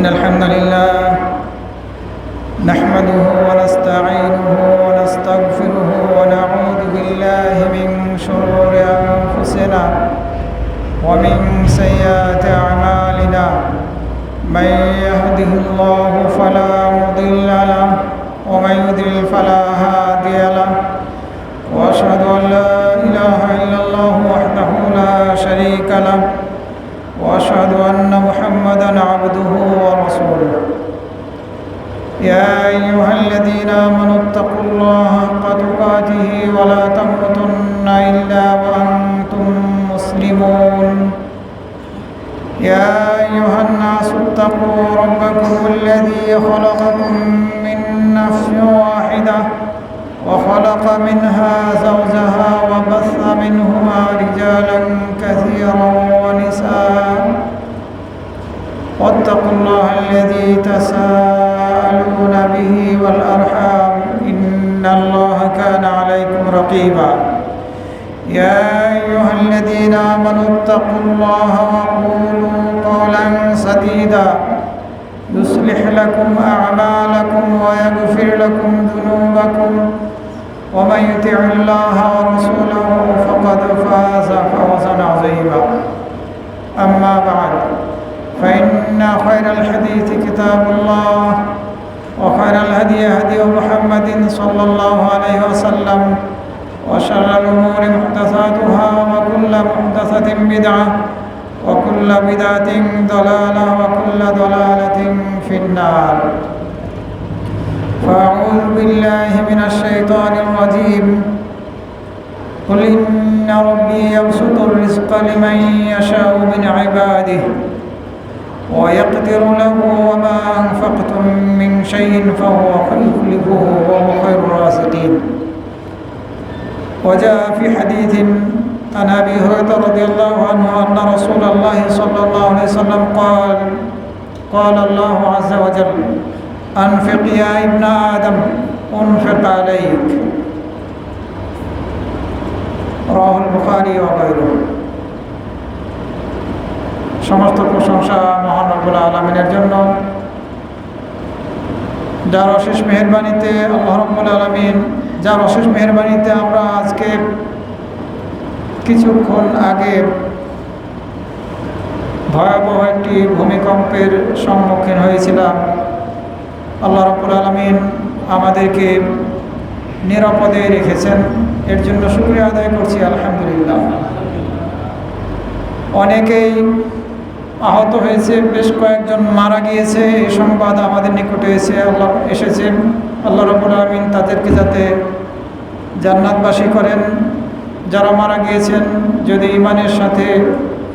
الحمد لله نحمده ونستعينه ونستغفره ونعوذ بالله من شرور أنفسنا ومن سيئات أعمالنا من يهده الله فلا مضل له ومن يضلل فلا هادي له وأشهد أن لا إله إلا الله وحده لا شريك له وأشهد أن محمدًا عبده ورسوله يا أيها الذين آمنوا اتقوا الله حق تقاته ولا تموتن إلا وأنتم مسلمون يا أيها الناس اتقوا ربكم الذي خلقكم من نفس واحدة وخلق منها زوجها وبث منهما رجالا كثيرا ونساء واتقوا الله الذي تساءلون به والأرحام إن الله كان عليكم رقيبا يا أيها الذين آمنوا اتقوا الله وقولوا قولا سديدا يصلح لكم أعمالكم ويغفر لكم ذنوبكم ومن يطع الله ورسوله فقد فاز فوزا عظيما أما بعد فإن خير الحديث كتاب الله وخير الهدي هدي محمد صلى الله عليه وسلم وشر الأمور محدثاتها وكل محدثة بدعة وكل بدعة ضلالة وكل ضلالة في النار فأعوذ بالله من الشيطان الرجيم قل إن ربي يبسط الرزق لمن يشاء من عباده ويقدر له وما أنفقتم من شيء فهو يخلفه وهو خير الرازقين وجاء في حديث عن أبي هريرة رضي الله عنه أن رسول الله صلى الله عليه وسلم قال الله عز وجل أنفق يا ابن آدم أنفق عليك رواه البخاري وغيره সমস্ত প্রশংসা মহান রব্বুল আলামিনের জন্য যার অশেষ মেহেরবানিতে আল্লাহ রব্বুল আলামিন যার অশেষ মেহেরবানিতে আমরা আজকে কিছুক্ষণ আগে ভয়াবহ একটি ভূমিকম্পের সম্মুখীন হয়েছিলাম। আল্লাহ রাব্বুল আলামিন আমাদেরকে নিরাপদে রেখেছেন, এর জন্য শুকরিয়া আদায় করছি আলহামদুলিল্লাহ। অনেকেই আহত হয়েছে, বেশ কয়েকজন মারা গিয়েছে, এই সংবাদ আমাদের নিকটে এসেছে। আল্লাহ রাব্বুল আলামিন তাদেরকে যাতে জান্নাতবাসী করেন। যারা মারা গিয়েছেন যদি ঈমানের সাথে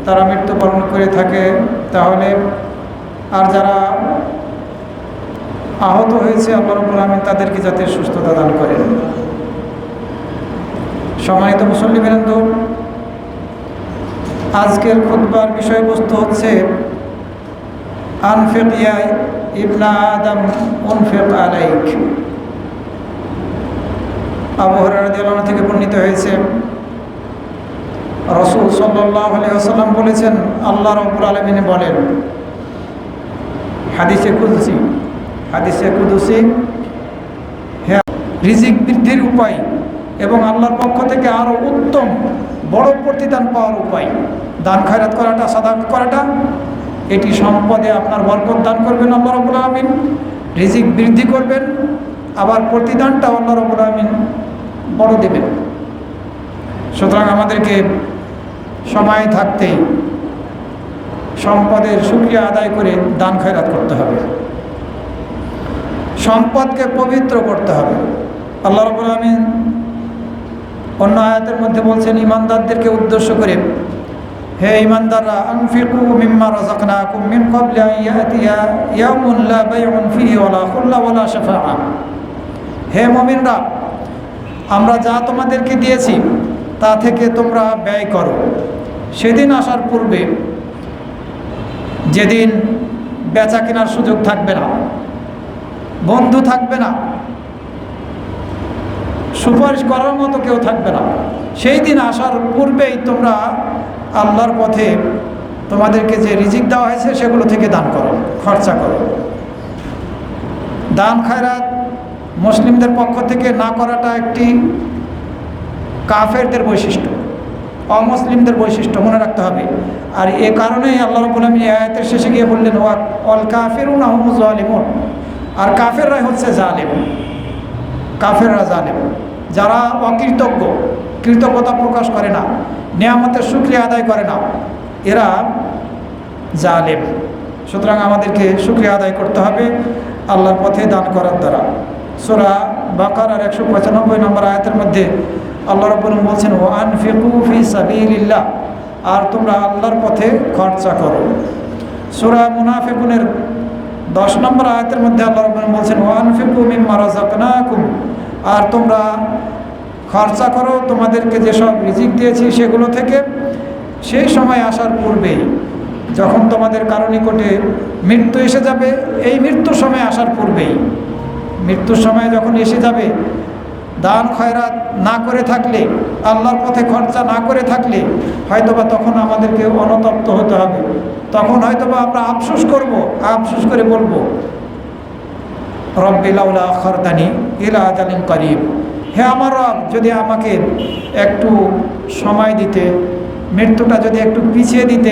তারা মৃত্যুবরণ করে থাকে তাহলে, আর যারা আহত হয়েছে আল্লাহ রাব্বুল আলামিন তাদেরকে যাতে সুস্থতা দান করেন। সম্মানিত মুসল্লিবৃন্দ, আজকের খুতবার বিষয়বস্তু হচ্ছে আনফিক ইয়া ইবনা আদম উনফিক আলাইক। আবু হুরায়রা রাদিয়াল্লাহু আনহু থেকে বর্ণিত হয়েছে, রাসূল সাল্লাল্লাহু আলাইহি ওয়াসাল্লাম বলেছেন, আল্লাহ রাব্বুল আলামিন বলেন, হাদিসে কুদসি হ্যাঁ, রিজিক বৃদ্ধির উপায় এবং আল্লাহর পক্ষ থেকে আরো উত্তম বড় প্রতিদান পাওয়ার উপায় দান খয়রাত করাটা, সাদাকা করাটা, এটি সম্পদে আপনার বরকত দান করবেন আল্লাহ রাব্বুল আলামিন, রিজিক বৃদ্ধি করবেন, আবার প্রতিদানটা আল্লাহ রাব্বুল আলামিন বড় দেবেন। সুতরাং আমাদেরকে সময় থাকতেই সম্পদের শুকরিয়া আদায় করে দান খয়রাত করতে হবে, সম্পদকে পবিত্র করতে হবে। আল্লাহ রাব্বুল আলামিন অন্য আয়াতের মধ্যে বলছেন ঈমানদারদেরকে উদ্দেশ্য করে, হে ঈমানদাররা, আনফিকু মিম্মা রাযাকনাকুম মিন ক্বাবলি আন ইয়াতিয়া ইয়াউমুন লা বাইউন ফীহি ওয়ালা খুল্লা ওয়ালা শাফাআ। হে মুমিনরা, আমরা যা তোমাদেরকে দিয়েছি তা থেকে তোমরা ব্যয় করো, সেদিন আসার পূর্বে যেদিন বেচা কেনার সুযোগ থাকবে না, বন্ধু থাকবে না, সুপারিশ করার মতো কেউ থাকবে না, সেই দিন আসার পূর্বেই তোমরা আল্লাহর পথে তোমাদেরকে যে রিজিক দেওয়া হয়েছে সেগুলো থেকে দান করো, খরচা করো। দান খয়রাত মুসলিমদের পক্ষ থেকে না করাটা একটি কাফেরদের বৈশিষ্ট্য, অমুসলিমদের বৈশিষ্ট্য, মনে রাখতে হবে। আর এ কারণেই আল্লাহ রাব্বুল আলামিন এই আয়াতের শেষে গিয়ে বললেন ওয়াল কাফিরুনা হুমুজ জালিমুন, আর কাফেররাই হচ্ছে জালেম। কাফেররা জালেম, যারা অকৃতজ্ঞ, কৃতজ্ঞতা প্রকাশ করে না, নিয়ামতের শুকরিয়া আদায় করে না, এরা জালেম। সুতরাং আমাদেরকে শুকরিয়া আদায় করতে হবে আল্লাহর পথে দান করার দ্বারা। সূরা বাকারার 195 নম্বর আয়াতের মধ্যে আল্লাহ রাব্বুল আলামিন বলছেন ওয়ানফিকু ফি সাবিলিল্লাহ, আর তোমরা আল্লাহর পথে খরচা করো। সূরা মুনাফিকুনের 10 নম্বর আয়াতের মধ্যে আল্লাহ রাব্বুল আলামিন বলছেন ওয়ানফিকু মিম্মা রাযাকনাকুম, আর তোমরা খরচা করো তোমাদেরকে যেসব রিজিক দিয়েছি সেগুলো থেকে, সেই সময় আসার পূর্বেই, যখন তোমাদের কারো নিকটে মৃত্যু এসে যাবে, এই মৃত্যুর সময় আসার পূর্বেই, মৃত্যুর সময় যখন এসে যাবে, দান খয়রাত না করে থাকলে, আল্লাহর পথে খরচা না করে থাকলে হয়তোবা তখন আমাদেরকে অনুতপ্ত হতে হবে। তখন হয়তোবা আমরা আফসোস করব, আফসোস করে বলবো রব্বি লাউলা আখারতানি ইলা আজালিন করিব, হে আমার রব, যদি আমাকে একটু সময় দিতে, মৃত্যুটা যদি একটু পিছিয়ে দিতে,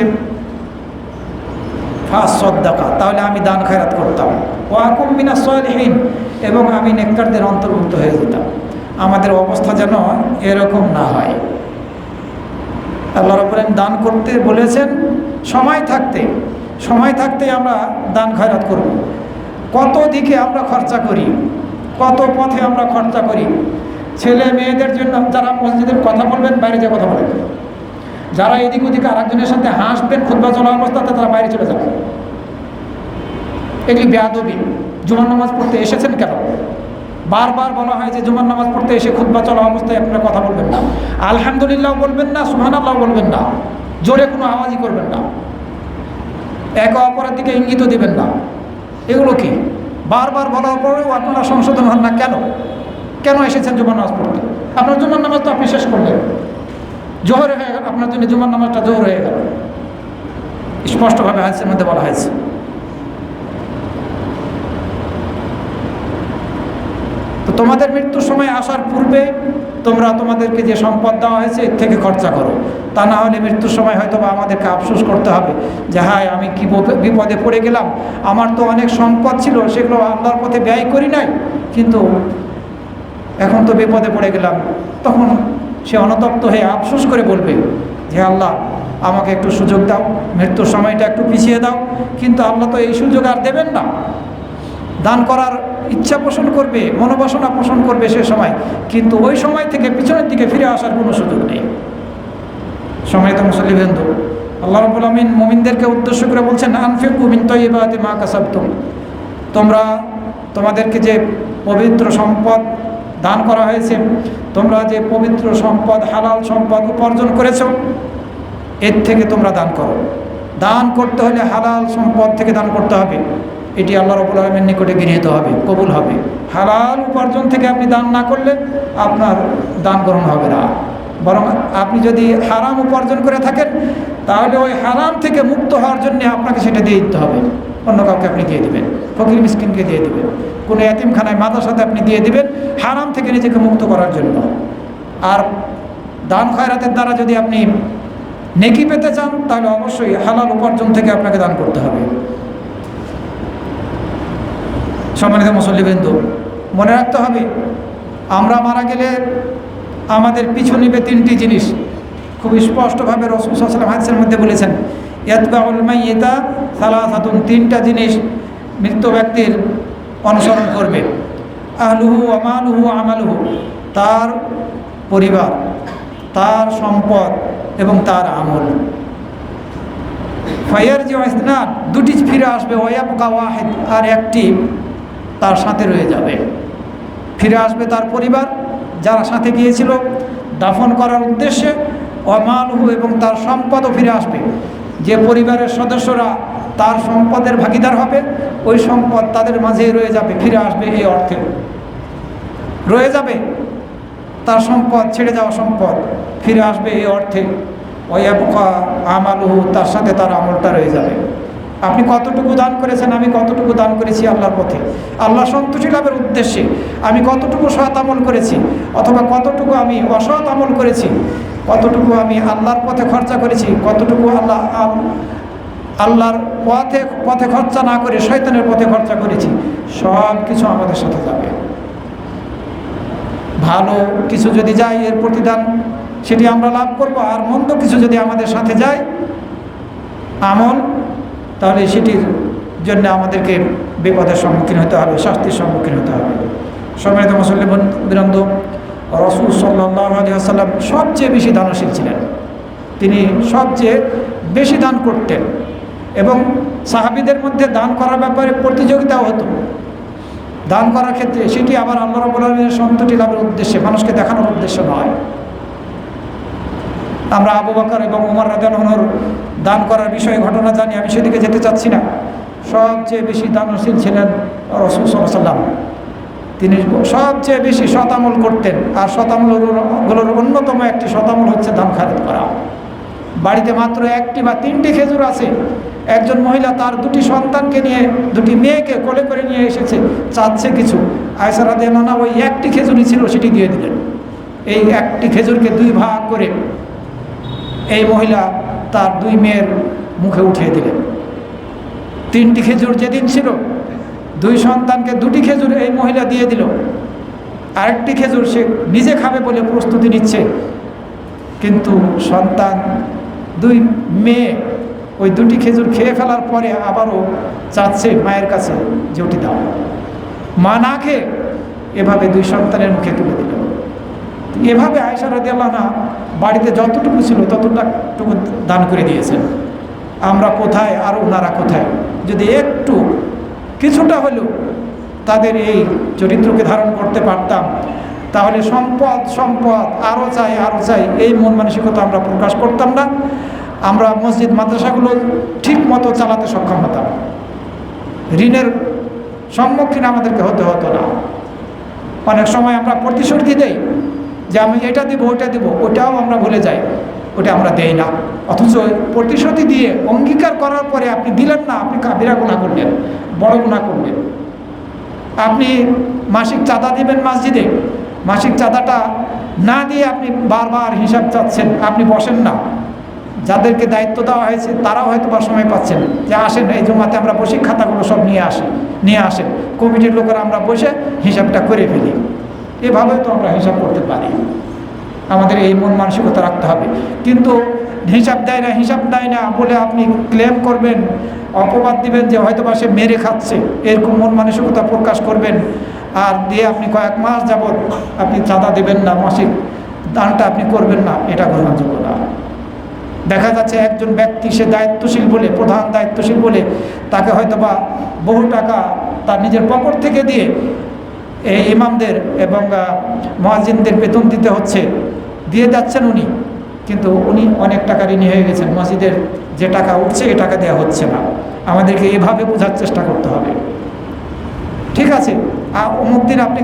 ফাসসাদাকা, তাহলে আমি দান খয়রাত করতাম, ওয়া আকুম মিনাস সালিহিন, এবং আমি নেককারদের অন্তর্ভুক্ত হয়ে যেতাম। আমাদের অবস্থা যেন এরকম না হয়। আল্লাহ রাব্বুল আলামিন দান করতে বলেছেন সময় থাকতে, সময় থাকতে আমরা দান খয়রাত করব। কত দিকে আমরা খরচা করি, কত পথে আমরা খরচা করি। ছেলে মেয়েদের জন্য যারা মসজিদের কথা বলবেন, বাইরে যে কথা বলেন, যারা এদিক ওদিকে আরেকজনের সাথে হাসবেন খুতবা চলা অবস্থাতে, তারা বাইরে চলে যাবেন। এগুলি বেয়াদবি। জুমার নামাজ পড়তে এসেছেন কেন? বারবার বলা হয় যে জুমার নামাজ পড়তে এসে খুতবা চলা অবস্থায় আপনারা কথা বলবেন না, আলহামদুলিল্লাহ বলবেন না, সুবহানাল্লাহ বলবেন না, জোরে কোনো আওয়াজই করবেন না, একে অপরের দিকে ইঙ্গিত দিবেন না। এগুলো কি বারবার বলার পরেও আপনারা সংশোধন হন না কেন? কেন এসেছেন জুমার নামাজ পড়তে? আপনার জুমার নামাজ তো আপনি শেষ করলেন, জোহর হয়ে গেল, আপনার জন্য জুমার নামাজটা জোহর হয়ে গেল, স্পষ্টভাবে হাদিসের মধ্যে বলা হয়েছে। তো তোমাদের মৃত্যুর সময় আসার পূর্বে তোমরা তোমাদেরকে যে সম্পদ দেওয়া হয়েছে এর থেকে খরচা করো, তা না হলে মৃত্যুর সময় হয়তো বা আমাদেরকে আফসোস করতে হবে যে হায় আমি কি বিপদে পড়ে গেলাম, আমার তো অনেক সম্পদ ছিল, সেগুলো আল্লাহর পথে ব্যয় করি নাই, কিন্তু এখন তো বিপদে পড়ে গেলাম। তখন সে অনুতপ্ত হয়ে আফসোস করে বলবে যে আল্লাহ আমাকে একটু সুযোগ দাও, মৃত্যুর সময়টা একটু পিছিয়ে দাও। কিন্তু আল্লাহ তো এই সুযোগ আর দেবেন না। দান করার ইচ্ছা পোষণ করবে, মনোবাসনা পোষণ করবে সে সময়, কিন্তু ওই সময় থেকে পিছনের দিকে ফিরে আসার কোনো সুযোগ নেই। সময়ত মুসল্লিবৃন্দ, আল্লাহ রাব্বুল আলামিন মুমিনদেরকে উদ্দেশ্য করে বলছেন আনফিকু মিন তাইয়্যিবাতি মা কাসাবতুম, তোমরা তোমাদেরকে যে পবিত্র সম্পদ দান করা হয়েছে, তোমরা যে পবিত্র সম্পদ, হালাল সম্পদ উপার্জন করেছো, এর থেকে তোমরা দান করো। দান করতে হলে হালাল সম্পদ থেকে দান করতে হবে, এটি আল্লাহ রাব্বুল আলামিনের নিকটে গৃহীত হবে, কবুল হবে। হালাল উপার্জন থেকে আপনি দান না করলে আপনার দান গ্রহণ হবে না, বরং আপনি যদি হারাম উপার্জন করে থাকেন তাহলে ওই হারাম থেকে মুক্ত হওয়ার জন্য আপনাকে সেটা দিয়ে দিতে হবে। অন্য কাউকে আপনি দিয়ে দেবেন, ফকির মিসকিনকে দিয়ে দেবেন, কোনো এতিমখানায় মাদ্রাসাতে আপনি দিয়ে দিবেন, হারাম থেকে নিজেকে মুক্ত করার জন্য। আর দান খয়রাতের দ্বারা যদি আপনি নেকি পেতে চান তাহলে অবশ্যই হালাল উপার্জন থেকে আপনাকে দান করতে হবে। সম্মানিত মুসল্লিবৃন্দ, মনে রাখতে হবে আমরা মারা গেলে আমাদের পিছু নিবে তিনটি জিনিস। খুব স্পষ্টভাবে রাসূল সাল্লাল্লাহু আলাইহি ওয়াসাল্লাম হাদিসের মধ্যে বলেছেন ইয়াতবাউল মাইয়িতা সালাসাতুন, তিনটা জিনিস মৃত ব্যক্তির অনুসরণ করবে। আহলুহু ওয়া মালুহু ওয়া আমালুহু, তার পরিবার, তার সম্পদ এবং তার আমল। ফায়ারজিউ ইসনান, দুটি ফিরে আসবে, ওয়ায়াবকা ওয়াহিদ, আর একটি তার সাথে রয়ে যাবে। ফিরে আসবে তার পরিবার, যারা সাথে গিয়েছিল দাফন করার উদ্দেশ্যে, ওয়ামালুহু, এবং তার সম্পদও ফিরে আসবে। যে পরিবারের সদস্যরা তার সম্পদের ভাগিদার হবে, ওই সম্পদ তাদের মাঝেই রয়ে যাবে, ফিরে আসবে এই অর্থে রয়ে যাবে। তার সম্পদ, ছেড়ে যাওয়া সম্পদ ফিরে আসবে এই অর্থে। ওয়ায়াবকা আমালুহু, তার সাথে তার আমলটা রয়ে যাবে। আপনি কতটুকু দান করেছেন, আমি কতটুকু দান করেছি আল্লাহর পথে, আল্লাহ সন্তুষ্টি লাভের উদ্দেশ্যে আমি কতটুকু সৎ আমল করেছি, অথবা কতটুকু আমি অসৎ আমল করেছি, কতটুকু আমি আল্লাহর পথে খরচা করেছি, কতটুকু আল্লাহর পথে খরচা না করে শয়তানের পথে খরচা করেছি, সব কিছু আমাদের সাথে যাবে। ভালো কিছু যদি যায় এর প্রতিদান সেটি আমরা লাভ করব, আর মন্দ কিছু যদি আমাদের সাথে যায় আমল, তাহলে সেটির জন্য আমাদেরকে বিপদের সম্মুখীন হতে হবে, শাস্তির সম্মুখীন হতে হবে। সম্মানিত মুসল্লিবৃন্দ, রাসূল সাল্লাল্লাহু আলাইহি ওয়াসাল্লাম সবচেয়ে বেশি দানশীল ছিলেন। তিনি সবচেয়ে বেশি দান করতেন এবং সাহাবীদের মধ্যে দান করার ব্যাপারে প্রতিযোগিতাও হতো। দান করার ক্ষেত্রে সেটি আবার আল্লাহ রাব্বুল আলামিনের সন্তুষ্টি লাভের উদ্দেশ্যে, মানুষকে দেখানোর উদ্দেশ্য নয়। আমরা আবু বকর এবং ওমর রাদিয়াল্লাহু আনহুর দান করার বিষয়ে ঘটনা জানি, আমি সেদিকে যেতে চাচ্ছি না। সবচেয়ে বেশি দানশীল ছিলেন রাসূল সাল্লাল্লাহু আলাইহি ওয়াসাল্লাম। তিনি সবচেয়ে বেশি শতামল করতেন, আর শতামলগুলোর অন্যতম একটি শতামল হচ্ছে দান খায়রাত করা। বাড়িতে মাত্র একটি বা তিনটি খেজুর আছে, একজন মহিলা তার দুটি সন্তানকে নিয়ে, দুটি মেয়েকে কোলে করে নিয়ে এসেছে, চাচ্ছে কিছু, আয়েশা রাদিয়াল্লাহু আনহা ওই একটি খেজুরই ছিল সেটি দিয়ে দিলেন। এই একটি খেজুরকে দুই ভাগ করে এই মহিলা তার দুই মেয়ের মুখে উঠিয়ে দিলেন। তিনটি খেজুর যেদিন ছিল, দুই সন্তানকে দুটি খেজুর এই মহিলা দিয়ে দিল। আরেকটি খেজুর সে নিজে খাবে বলে প্রস্তুতি নিচ্ছে, কিন্তু সন্তান দুই মেয়ে ওই দুটি খেজুর খেয়ে ফেলার পরে আবারও চাচ্ছে মায়ের কাছে যে ওটি দাও। মা না খেয়ে এভাবে দুই সন্তানের মুখে তুলে দিল। এভাবে আয়েশা রাদিয়াল্লাহু আনহা বাড়িতে যতটুকু ছিল ততটুকু দান করে দিয়েছেন। আমরা কোথায় আর ওনারা কোথায়? যদি একটু কিছুটা হলেও তাদের এই চরিত্রকে ধারণ করতে পারতাম, তাহলে সম্পদ আরও চাই এই মন মানসিকতা আমরা প্রকাশ করতাম না। আমরা মসজিদ মাদ্রাসাগুলো ঠিক মতো চালাতে সক্ষম হতাম, ঋণের সম্মুখীন আমাদেরকে হতে হতো না। অনেক সময় আমরা প্রতিশ্রুতি দেই যে আমি এটা দিব ওটা দিব, ওটাও আমরা ভুলে যাই, ওটা আমরা দেই না। অথচ প্রতিশ্রুতি দিয়ে অঙ্গীকার করার পরে আপনি দিলেন না, আপনি কাবিরা গুনাহ করলেন, বড় গুনাহ করলেন। আপনি মাসিক চাঁদা দিবেন মসজিদে, মাসিক চাঁদাটা না দিয়ে আপনি বারবার হিসাব চাচ্ছেন, আপনি বসেন না। যাদেরকে দায়িত্ব দেওয়া হয়েছে তারাও হয়তো বা সময় পাচ্ছেন যে আসেন এই জমাতে আমরা বসে খাতাগুলো সব নিয়ে আসেন, কমিটির লোকেরা আমরা বসে হিসাবটা করে ফেলি। এভাবে তো আমরা হিসাব করতে পারি। আমাদের এই মন মানসিকতা রাখতে হবে। কিন্তু হিসাব দেয় না বলে আপনি ক্লেম করবেন, অপবাদ দিবেন যে হয়তো বা সে মেরে খাচ্ছে, এরকম মন মানসিকতা প্রকাশ করবেন, আর দিয়ে আপনি কয়েক মাস যাবৎ আপনি চাঁদা দেবেন না, মাসিক দানটা আপনি করবেন না, এটা গ্রহণযোগ্য না। দেখা যাচ্ছে একজন ব্যক্তি সে দায়িত্বশীল বলে, প্রধান দায়িত্বশীল বলে তাকে হয়তো বা বহু টাকা তার নিজের পকেট থেকে দিয়ে এই ইমামদের এবং মুয়াজ্জিনদের বেতন দিতে হচ্ছে, দিয়ে যাচ্ছেন উনি, কিন্তু উনি অনেক টাকা ঋণী হয়ে গেছেন। মসজিদের যে টাকা উঠছে এ টাকা দেওয়া হচ্ছে না। আমাদেরকে এভাবে বোঝার চেষ্টা করতে হবে। ঠিক আছে, অমুক দিন আপনি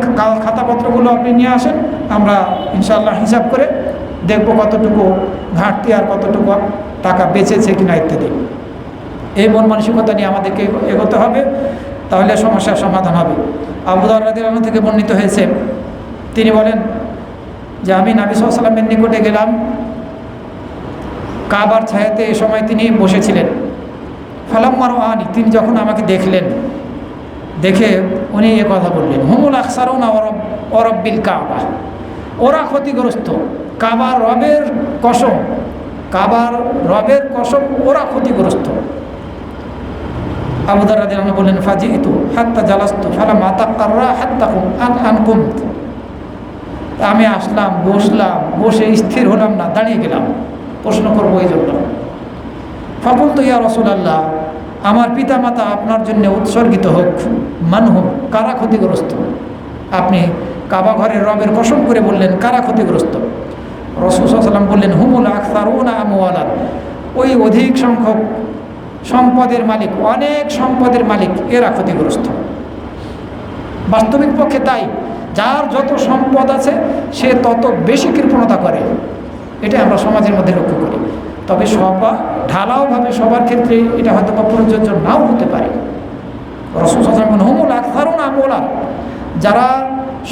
খাতাপত্রগুলো আপনি নিয়ে আসেন, আমরা ইনশাআল্লাহ হিসাব করে দেখব কতটুকু ঘাটতি আর কতটুকু টাকা বেঁচেছে কিনা ইত্যাদি। এই মন মানসিকতা নিয়ে আমাদেরকে এগোতে হবে, তাহলে সমস্যার সমাধান হবে। আবু দাউদ রাদিয়াল্লাহু আনহু থেকে বর্ণিত হয়েছে, তিনি বলেন যে আমি নবী সাল্লাল্লাহু আলাইহি ওয়াসাল্লামের নিকটে গেলাম, কাবার ছায়াতে এ সময় তিনি বসেছিলেন। ফালাম্মা রাআনি, তিনি যখন আমাকে দেখলেন, দেখে উনি এ কথা বললেন, হুমুল আকসারুনা ওয়া রাব্বিল কাবা, ওরা ক্ষতিগ্রস্ত, কাবার রবের কসম, ওরা ক্ষতিগ্রস্ত। আবু দাউদ রাদিয়াল্লাহু আনহু বললেন, ফাজিতু হাত্তা জালাস্তু ফালামা তাকাররা হাত্তা কুমত, আমি আসলাম, বসলাম, বসে স্থির হলাম না, দাঁড়িয়ে গেলাম, প্রশ্ন করবো এই জন্য। ফাকুলতু ইয়া রাসূলুল্লাহ, আমার পিতামাতা আপনার জন্য উৎসর্গিত হোক, মানহুম, কারা ক্ষতিগ্রস্ত? আপনি কাবা ঘরের রবের কসম করে বললেন কারা ক্ষতিগ্রস্ত? রাসূল সাল্লাল্লাহু আলাইহি ওয়াসাল্লাম বললেন, হুমুল আকসারুনা আমওয়ালান, ওই অধিক সংখ্যক সম্পদের মালিক, অনেক সম্পদের মালিক, এরা ক্ষতিগ্রস্ত। বাস্তবিক পক্ষে তাই, যার যত সম্পদ আছে সে তত বেশি কৃপণতা করে, এটা আমরা সমাজের মধ্যে লক্ষ্য করি। তবে ঢালাওভাবে সবার ক্ষেত্রে এটা হয়তো বা প্রযোজ্য নাও হতে পারে। রাসূল সাল্লাল্লাহু আলাইহি ওয়াসাল্লাম হুমুল আকসারুনা আমওয়ালান, যারা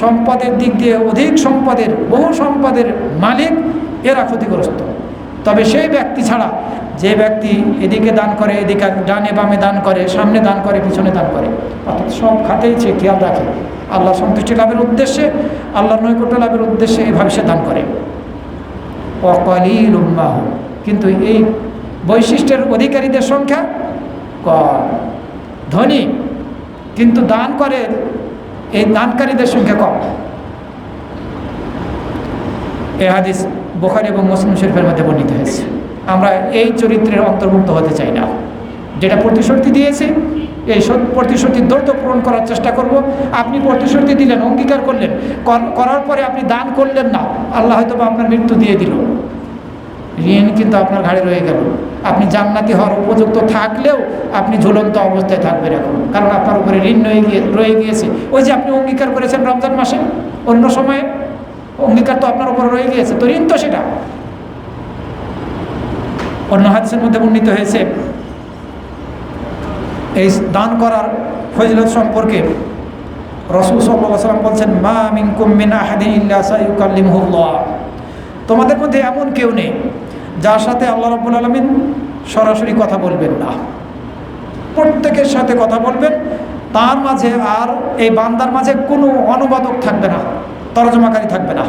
সম্পদের দিক দিয়ে অধিক সম্পদের, বহু সম্পদের মালিক, এরা ক্ষতিগ্রস্ত। তবে সেই ব্যক্তি ছাড়া যে ব্যক্তি এদিকে দান করে, এদিকে ডানে বামে দান করে, সামনে দান করে, পিছনে দান করে, অর্থাৎ সব খাতেই সে খেয়াল রাখে, আল্লাহ সন্তুষ্টি লাভের উদ্দেশ্যে, আল্লাহর নৈকট্য লাভের উদ্দেশ্যে এভাবে সে দান করে। ওয়াকালিলুম মা হুম, কিন্তু এই বৈশিষ্ট্যের অধিকারীদের সংখ্যা কম। ধনী কিন্তু দান করে এই দানকারীদের সংখ্যা কম। এই হাদিস বুখারী এবং মুসলিম শরীফের মধ্যে বর্ণিত হয়েছে। আমরা এই চরিত্রের অন্তর্ভুক্ত হতে চাই না। যেটা প্রতিশ্রুতি দিয়েছি, এই প্রতিশ্রুতি দ্রুত পূরণ করার চেষ্টা করব। আপনি প্রতিশ্রুতি দিলেন, অঙ্গীকার করলেন, করার পরে আপনি দান করলেন না, আল্লাহ হয়তো বা আপনার মৃত্যু দিয়ে দিল, ঋণ কিন্তু আপনার ঘাড়ে রয়ে গেল। আপনি জান্নাতি হওয়ার উপযুক্ত থাকলেও আপনি ঝুলন্ত অবস্থায় থাকবেন এখন, কারণ আপনার উপরে ঋণ রয়ে গিয়েছে। ওই যে আপনি অঙ্গীকার করেছেন রমজান মাসে, অন্য সময়ে অঙ্গীকার তো আপনার উপরে রয়ে গিয়েছে, তো ঋণ তো সেটা। অন্য হাদিসের মধ্যে বর্ণিত হয়েছে এই দান করার ফজিলত সম্পর্কে রাসূল সাল্লাল্লাহু আলাইহি ওয়াসাল্লাম বলছেন, মা মিনকুম মিন আহাদিন ইল্লা সায়ুকাল্লিমুহুল্লাহ, তোমাদের মধ্যে এমন কেউ নেই যার সাথে আল্লাহ রাব্বুল আলামিন সরাসরি কথা বলবেন না। প্রত্যেকের সাথে কথা বলবেন, তার মাঝে আর এই বান্দার মাঝে কোনো অনুবাদক থাকবে না, তরজমাকারী থাকবে না।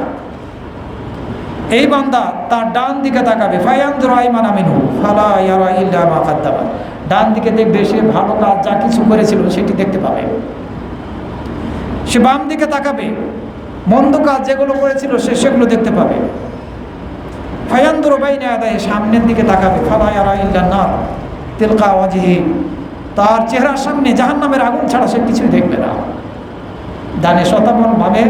এই বান্দা তার ডান দিকে তাকাবে, ফায়ানজুরু আইমানা মিনহু ফালা ইয়ারা ইল্লা মা কাদ্দামা, ডান দিকে দেখবে সে ভালো কাজ যা কিছু করেছিল সেটি দেখতে পাবে। সে বাম দিকে তাকাবে, মন্দ কাজ যেগুলো করেছিল সেগুলো দেখতে পাবে। ফায়ানজুরু বাইনা ইয়াদাইহি, সামনের দিকে তাকাবে, ফালা ইয়ারা ইল্লা নার তিলকা ওয়াজহি, তার চেহারার সামনে জাহান্নামের আগুন ছাড়া সে কিছুই দেখবে না। ডানে শতামল, বামে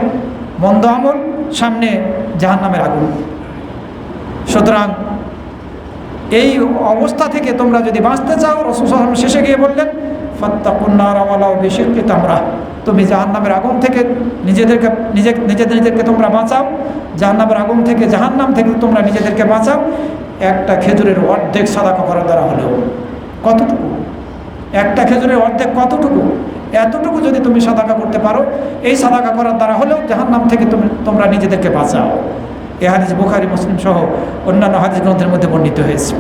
মন্দ আমল, সামনে জাহান্নামের আগুন। সুতরাং এই অবস্থা থেকে তোমরা যদি বাঁচতে চাও, রাসূল সাল্লাল্লাহু আলাইহি ওয়াসাল্লাম শেষে গিয়ে বললেন, ফাত্তাকুন নারা ওয়ালাউ বিশিক্কি তামরা, তুমি জাহান্নামের আগুন থেকে নিজেদেরকে তোমরা বাঁচাও, জাহান্নামের আগুন থেকে, জাহান্নাম থেকে তোমরা নিজেদেরকে বাঁচাও একটা খেজুরের অর্ধেক সাদাকা করার দ্বারা হলেও। কতটুকু? একটা খেজুরের অর্ধেক কতটুকু? এতটুকু যদি তুমি সাদাকা করতে পারো, এই সাদাকা করার দ্বারা হলেও জাহান্নাম থেকে তোমরা নিজেদেরকে বাঁচাও। এই হাদিস বুখারী, মুসলিম সহ অন্যান্য হাদিস গ্রন্থের মধ্যে বর্ণিত হয়েছে।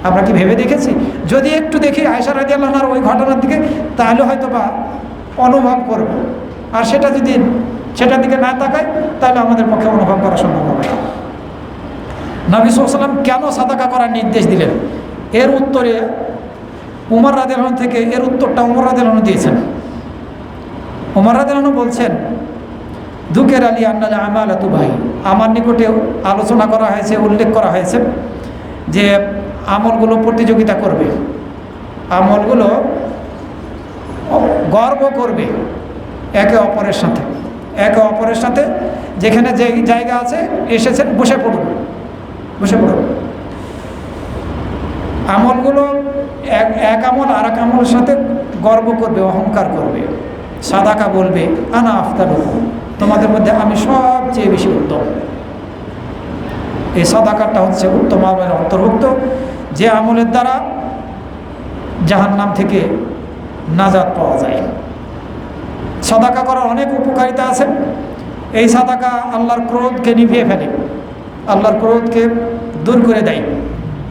আমরা কি ভেবে দেখেছি? যদি একটু দেখি আয়েশা রাদিয়াল্লাহু আনহার ওই ঘটনার দিকে, তাহলে হয়তো বা অনুভব করব। আর সেটার দিকে না তাকাই, তাহলে আমাদের পক্ষে অনুভব করা সম্ভব হবে না। নবী সাল্লাল্লাহু আলাইহি ওয়াসাল্লাম কেন সাদাকা করার নির্দেশ দিলেন, এর উত্তরে উমর রাদিয়াল্লাহু আনহু থেকে এর উত্তরটা উমর রাদিয়াল্লাহু আনহু দিয়েছেন। উমর রাদিয়াল্লাহু আনহু বলছেন, দুকের আলী আন্নাল আমালাতু ভাই, আমার নিকটে আলোচনা করা হয়েছে, উল্লেখ করা হয়েছে যে আমলগুলো প্রতিযোগিতা করবে, আমলগুলো গর্ব করবে একে অপরের সাথে। যেখানে যে জায়গা আছে এসেছেন, বসে পড়ুন। আমলগুলো এক আমল আর এক আমলের সাথে গর্ব করবে, অহংকার করবে। সাদাকা বলবে, আনা আফদালুকুম, তোমাদের মধ্যে আমি সবচেয়ে বেশি উত্তম। এই সাদাকাটা হচ্ছে উত্তম আমলের অন্তর্ভুক্ত, যে আমলের দ্বারা জাহান্নাম থেকে নাজাত পাওয়া যায়। সাদাকা করার অনেক উপকারিতা আছে। এই সাদাকা আল্লাহর ক্রোধকে নিভিয়ে ফেলে, আল্লাহর ক্রোধকে দূর করে দেয়।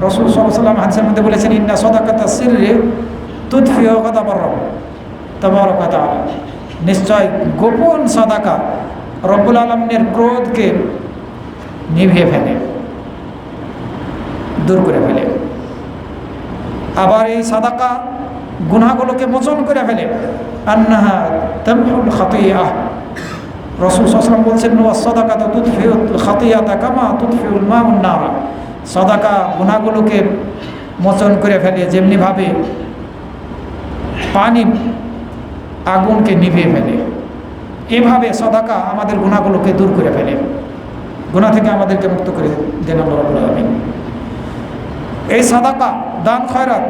রাসূল সাল্লাল্লাহু আলাইহি ওয়াসাল্লাম হাদিসের মধ্যে বলেছেন, ইন্না সাদাকাতা সিররি তুদফিউ গাদাবার রাব্ব তাবারাকা ওয়া তাআলা, নিশ্চয় গোপন সাদাকা রব্বুল আলামিনের ক্রোধকে নিভিয়ে ফেলে, দূর করে ফেলে। আবার এই সাদাকা গুনাহগুলোকে মোচন করে ফেলে। আন্নাহা তামহুল খাতিয়াহ, রাসূল সাল্লাল্লাহু আলাইহি ওয়াসাল্লাম বলছেন, ওয়াস সাদাকাতু তুদফিউল খাতিয়াতা কামা তুদফিউল মাউন নারা, সাদাকা গুনাহগুলোকে মোচন করে ফেলে যেমনিভাবে পানি আগুনকে নিভিয়ে ফেলে। এভাবে সাদাকা আমাদের গুনাহগুলোকে দূর করে ফেলে, গুনাহ থেকে আমাদেরকে মুক্ত করে দেন আল্লাহ রাব্বুল আলামিন। এই সাদাকা, দান খয়রাত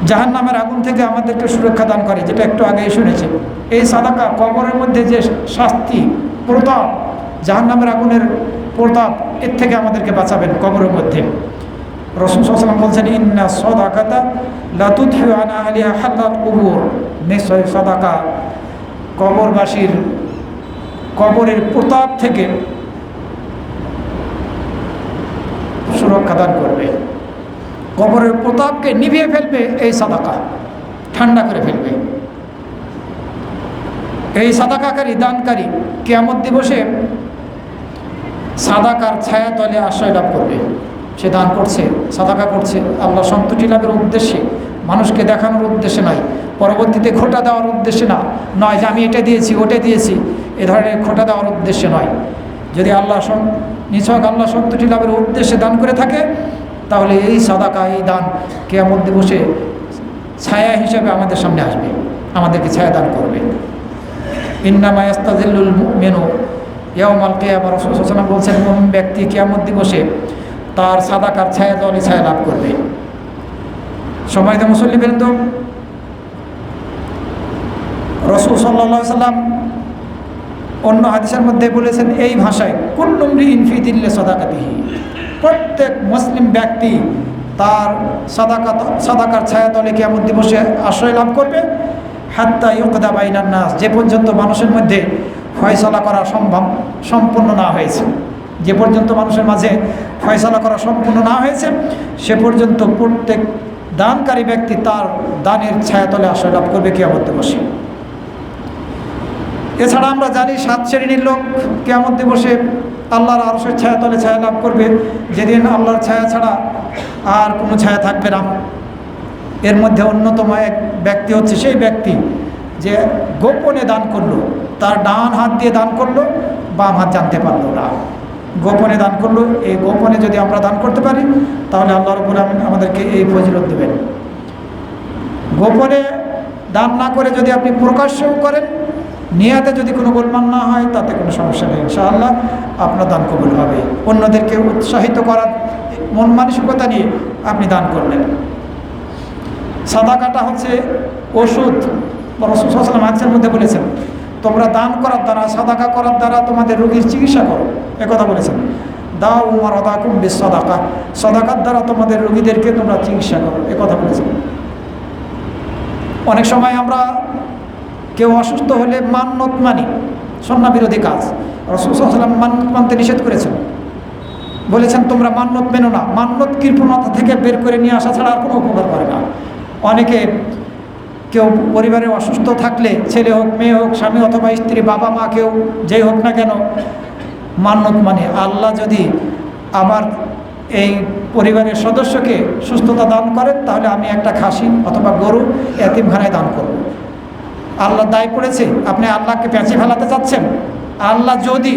জাহান্নামের আগুন থেকে আমাদেরকে সুরক্ষা দান করে, যেটা একটু আগেই শুনেছি। এই সাদাকা কবরের মধ্যে যে শাস্তি, প্রতাপ, জাহান্নামের আগুনের প্রতাপ, এর থেকে আমাদেরকে বাঁচাবেন কবরের মধ্যে। রাসূল সাল্লাল্লাহু আলাইহি ওয়াসাল্লাম বলছেন, ইন্না সাদাকাতা লা তুদফিউ আন আহলিহা হাল্লাল কুবুর, নিশ্চয় সাদাকা কবরবাসীর কবরের প্রতাপ থেকে সুরক্ষা দান করবে, কবরের প্রতাপকে নিভিয়ে ফেলবে এই সাদাকা, ঠান্ডা করে ফেলবে। এই সাদাকাকারী দানকারী কিয়ামত দিবসে সাদাকার ছায়া তলে আশ্রয় লাভ করবে। সে দান করছে, সাদাকা করছে আল্লাহ সন্তুষ্টি লাভের উদ্দেশ্যে, মানুষকে দেখানোর উদ্দেশ্যে নয়, পরবর্তীতে খোঁটা দেওয়ার উদ্দেশ্যে নয় যে আমি এটা দিয়েছি ওটা দিয়েছি, এ ধরনের খোঁটা দেওয়ার উদ্দেশ্যে নয়। যদি নিছক আল্লাহ সন্তুষ্টি লাভের উদ্দেশ্যে দান করে থাকে, তাহলে এই সাদাকা, এই দান কিয়ামত দিবসে ছায়া হিসেবে আমাদের সামনে আসবে, আমাদেরকে ছায়া দান করবে। ইন্নামা ইয়াস্তাযিল্লুল মুমিনু ইয়াওমাল কিয়ামা, রাসূল সাল্লাল্লাহু আলাইহি ওয়াসাল্লাম বলছেন, মুমিন ব্যক্তি কিয়ামত দিবসে তার সাদাকার ছায়া তলে ছায়া লাভ করবে। সম্মানিত মুসল্লিবৃন্দ, রাসূল সাল্লাল্লাহু আলাইহি ওয়াসাল্লাম অন্য হাদিসের মধ্যে বলেছেন এই ভাষায়, কুল্লু মরিইন ফি দিল্লি সাদাকাতিহি, প্রত্যেক মুসলিম ব্যক্তি তার সাদাকার ছায়া তলে কিয়ামত দিবসে আশ্রয় লাভ করবে, হাত্তা ইউকদা বাইনান নাস, যে পর্যন্ত মানুষের মধ্যে ফয়সালা করা সম্পূর্ণ না হয়েছে, যে পর্যন্ত মানুষের মাঝে ফয়সালা করা সম্পূর্ণ না হয়েছে, সে পর্যন্ত প্রত্যেক দানকারী ব্যক্তি তার দানের ছায়াতলে আশ্রয় লাভ করবে কিয়ামত দিবসে। এছাড়া আমরা জানি 7 শ্রেণীর লোক কিয়ামত দিবসে আল্লাহর আরশের ছায়াতলে ছায়া লাভ করবে, যেদিন আল্লাহর ছায়া ছাড়া আর কোনো ছায়া থাকবে না। এর মধ্যে অন্যতম এক ব্যক্তি হচ্ছে সেই ব্যক্তি যে গোপনে দান করলো, তার ডান হাত দিয়ে দান করলো, বাম হাত জানতে পারলো না, গোপনে দান করলো। এই গোপনে যদি আমরা দান করতে পারি, তাহলে আল্লাহ রাব্বুল আমিন আমাদেরকে এই ফজিলত দেবেন। গোপনে দান না করে যদি আপনি প্রকাশ্যও করেন, নিয়াতে যদি কোনো গোলমাল না হয়, তাতে কোনো সমস্যা নেই, ইনশাআল্লাহ আপনার দান কবুল হবে। অন্যদেরকে উৎসাহিত করার মন মানসিকতা নিয়ে আপনি দান করলেন। সাদাকাটা হচ্ছে ওষুধ। রাসূল সাল্লাল্লাহু আলাইহি ওয়াসাল্লাম হাদিসের মধ্যে বলেছেন, তোমরা দান করার দ্বারা, সাদাকা করার দ্বারা তোমাদের রোগীর চিকিৎসা করো, একথা বলেছেন। দাউ মারাদাকুম বিসসাদাকা, সাদাকার দ্বারা তোমাদের রোগীদেরকে তোমরা চিকিৎসা করো, একথা বলেছেন। অনেক সময় আমরা কেউ অসুস্থ হলে মান্নত মানি, সুন্নাহ বিরোধী কাজ। রাসূল সাল্লাল্লাহু আলাইহি ওয়াসাল্লাম মান্নত মানতে নিষেধ করেছেন, বলেছেন তোমরা মান্নত মেনো না। মান্নত কৃপণতা থেকে বের করে নিয়ে আসা ছাড়া আর কোনো উপকার করে না। অনেকে কেউ পরিবারে অসুস্থ থাকলে, ছেলে হোক মেয়ে হোক, স্বামী অথবা স্ত্রী, বাবা মা, কেউ যেই হোক না কেন, মান্নত মানে আল্লাহ যদি আমার এই পরিবারের সদস্যকে সুস্থতা দান করেন, তাহলে আমি একটা খাসি অথবা গরু এতিমখানায় দান করব। আল্লাহ দায় পড়েছে, আপনি আল্লাহকে পেঁচে ফেলাতে চাচ্ছেন। আল্লাহ যদি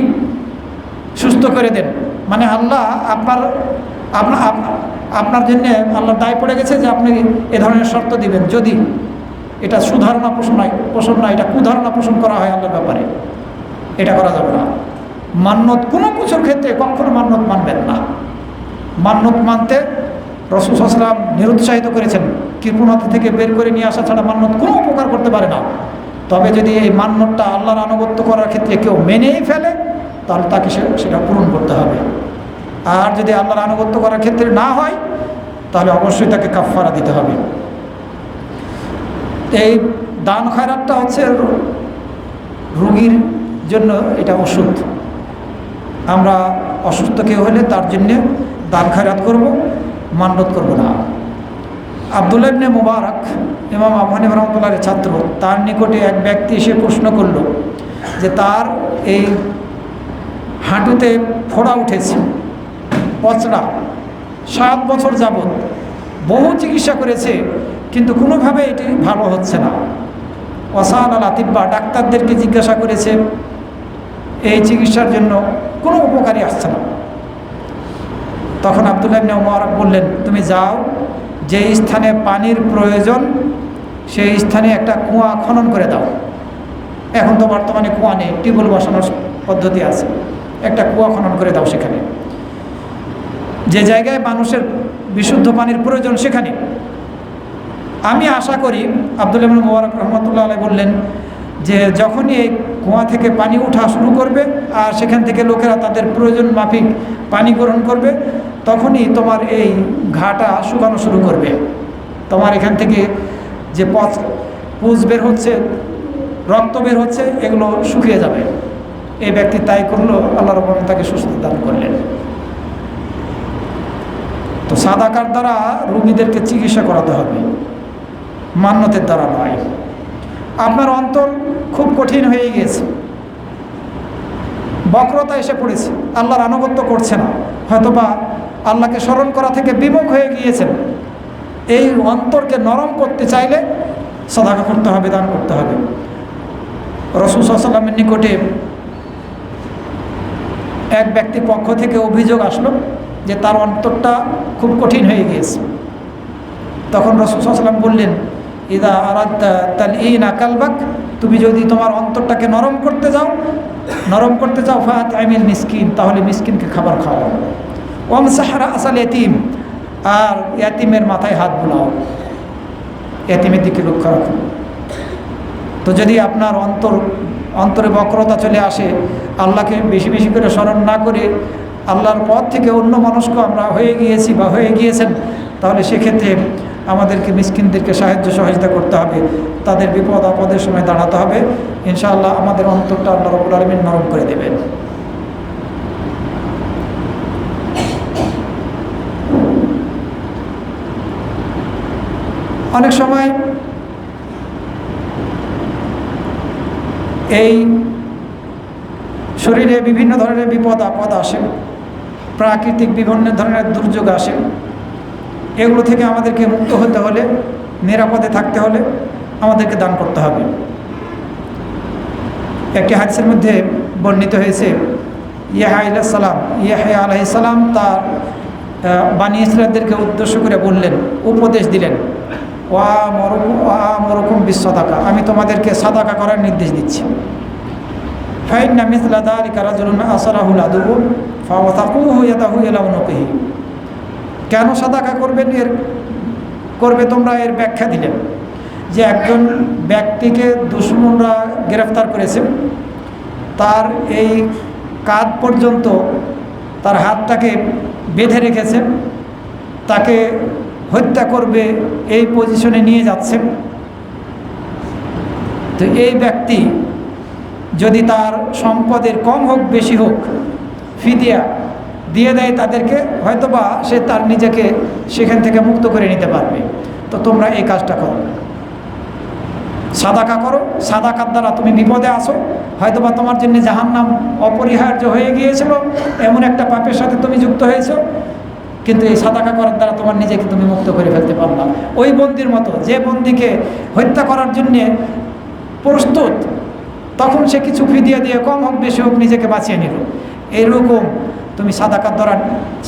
সুস্থ করে দেন, মানে আল্লাহ আপনার জন্য আল্লাহ দায় পড়ে গেছে যে আপনি এ ধরনের শর্ত দিবেন। যদি এটা সুধারণা পোষণ নয়, এটা কুধারণা পোষণ করা হয় আল্লাহর ব্যাপারে, এটা করা যাবে না। মান্নত কোনো কিছুর ক্ষেত্রে কখনো মান্নত মানবেন না। মান্নত মানতে রাসূল সাল্লাল্লাহু আলাইহি ওয়াসাল্লাম নিরুৎসাহিত করেছেন। কৃপণতা থেকে বের করে নিয়ে আসা ছাড়া মান্নত কোনো উপকার করতে পারে না। তবে যদি এই মান্যতটা আল্লাহর আনুগত্য করার ক্ষেত্রে কেউ মেনেই ফেলে, তাহলে তাকে সেটা পূরণ করতে হবে। আর যদি আল্লাহর আনুগত্য করার ক্ষেত্রে না হয়, তাহলে অবশ্যই তাকে কাফফারা দিতে হবে। এই দান খয়রাতটা হচ্ছে রোগীর জন্য এটা ওষুধ। আমরা অসুস্থ কেউ হলে তার জন্যে দান খয়রাত করব, মান্যত করব না। আব্দুল্লাহ ইবনে মুবারক, ইমাম আবু হানিফা রাহমাতুল্লাহর ছাত্র, তার নিকটে এক ব্যক্তি এসে প্রশ্ন করল যে তার এই হাঁটুতে ফোড়া উঠেছে, পচড়া, 7 বছর যাবৎ বহু চিকিৎসা করেছে, কিন্তু কোনোভাবে এটি ভালো হচ্ছে না। ওয়াসাল আল আতিব্বা, ডাক্তারদেরকে জিজ্ঞাসা করেছে, এই চিকিৎসার জন্য কোনো উপকারী আসছে না। তখন আব্দুল্লাহ ইবনে মুবারক বললেন, তুমি যাও, যে স্থানে পানির প্রয়োজন সেই স্থানে একটা কুয়া খনন করে দাও। এখন তো বর্তমানে কুয়া নেই, টিউবওয়েল বসানোর পদ্ধতি আছে। একটা কুয়া খনন করে দাও সেখানে, যে জায়গায় মানুষের বিশুদ্ধ পানির প্রয়োজন সেখানে। আমি আশা করি, আব্দুল্লাহ ইবনে মুবারক রাহমাতুল্লাহ আলাইহি বললেন, যে যখনই এই কুয়া থেকে পানি ওঠা শুরু করবে আর সেখান থেকে লোকেরা তাদের প্রয়োজন মাফিক পানি গ্রহণ করবে, তখনই তোমার এই ঘাটা শুকানো শুরু করবে। তোমার এখান থেকে যে পুজ বের হচ্ছে, রক্ত বের হচ্ছে, এগুলো শুকিয়ে যাবে। এই ব্যক্তি তাই করলো, আল্লাহ রাব্বুল আলামিন তাকে সুস্থতা দান করলেন। তো সাদাকার দ্বারা রোগীদেরকে চিকিৎসা করাতে হবে, মান্যতের দ্বারা নয়। আপনার অন্তর খুব কঠিন হয়ে গিয়েছে, বক্রতা এসে পড়েছে, আল্লাহর আনুগত্য করছে না, হয়তোবা আল্লাহকে স্মরণ করা থেকে বিমুখ হয়ে গিয়েছেন। এই অন্তরকে নরম করতে চাইলে সাদাকা করতে হবে, দান করতে হবে। রাসূল সাল্লাল্লাহু আলাইহি ওয়াসাল্লামের নিকটে এক ব্যক্তির পক্ষ থেকে অভিযোগ আসলো যে তার অন্তরটা খুব কঠিন হয়ে গিয়েছে। তখন রাসূল সাল্লাল্লাহু আলাইহি ওয়াসাল্লাম বললেন, ইদা আরাদতা তালঈনা কালবাক, তুমি যদি তোমার অন্তরটাকে নরম করতে চাও ফাতইমিল মিসকিন, তাহলে মিসকিনকে খাবার খাওয়াও। ওয়ামসাহ রাসাল ইয়াতীম, আর ইয়াতীমের মাথায় হাত বুলাও, ইয়াতীমের দিকে লক্ষ্য রাখো। তো যদি আপনার অন্তরে বক্রতা চলে আসে, আল্লাহকে বেশি বেশি করে স্মরণ না করে আল্লাহর পথ থেকে অন্য মানুষকে আমরা হয়ে গিয়েছি বা হয়ে গিয়েছেন, তাহলে সেক্ষেত্রে আমাদেরকে মিসকিনদেরকে সাহায্য সহযোগিতা করতে হবে, তাদের বিপদ আপদের সময় দাঁড়াতে হবে। ইনশাআল্লাহ আমাদের অন্তরটা আল্লাহ রাব্বুল আলামিন নরম করে দেবেন। অনেক সময় এই শরীরে বিভিন্ন ধরনের বিপদ আপদ আসে, প্রাকৃতিক বিভিন্ন ধরনের দুর্যোগ আসে। এগুলো থেকে আমাদেরকে মুক্ত হতে হলে, নিরাপদে থাকতে হলে আমাদেরকে দান করতে হবে। একটি হাদিসের মধ্যে বর্ণিত হয়েছে, ইয়াহইয়া আলাইহিস সালাম তার বানি ইসরাঈলদেরকে উদ্দেশ্য করে বললেন, উপদেশ দিলেন, ওয়ামুরুকুম বিসসাদাকা, আমি তোমাদেরকে সাদাকা করার নির্দেশ দিচ্ছি। ফাইন্না মিসলা যালিকা রাজুলুন আসারাহুল আদু ফাওয়াতাকুহু ইয়াদাহু ইলা উনুকিহি, কেন সাদাকা করবে তোমরা, এর ব্যাখ্যা দিলেন যে একজন ব্যক্তিকে দুশমনরা গ্রেফতার করেছে, তার এই কাঁধ পর্যন্ত তার হাতটাকে বেঁধে রেখেছে, তাকে হত্যা করবে এই পজিশনে নিয়ে যাচ্ছে। তো এই ব্যক্তি যদি তার সম্পদের কম হোক বেশি হোক ফিদিয়া দিয়ে দেয় তাদেরকে, হয়তোবা সে তার নিজেকে সেখান থেকে মুক্ত করে নিতে পারবে। তো তোমরা এই কাজটা করো, সাদাকা করো। সাদাকার দ্বারা তুমি বিপদে আসো, হয়তোবা তোমার জন্য জাহান্নাম অপরিহার্য হয়ে গিয়েছিল, এমন একটা পাপের সাথে তুমি যুক্ত হয়েছো, কিন্তু এই সাদাকা করার দ্বারা তোমার নিজেকে তুমি মুক্ত করে ফেলতে পারলাম। ওই বন্দির মতো, যে বন্দিকে হত্যা করার জন্যে প্রস্তুত, তখন সে কিছু ফিদিয়া দিয়ে কম হোক বেশি হোক নিজেকে বাঁচিয়ে নিল। এইরকম তুমি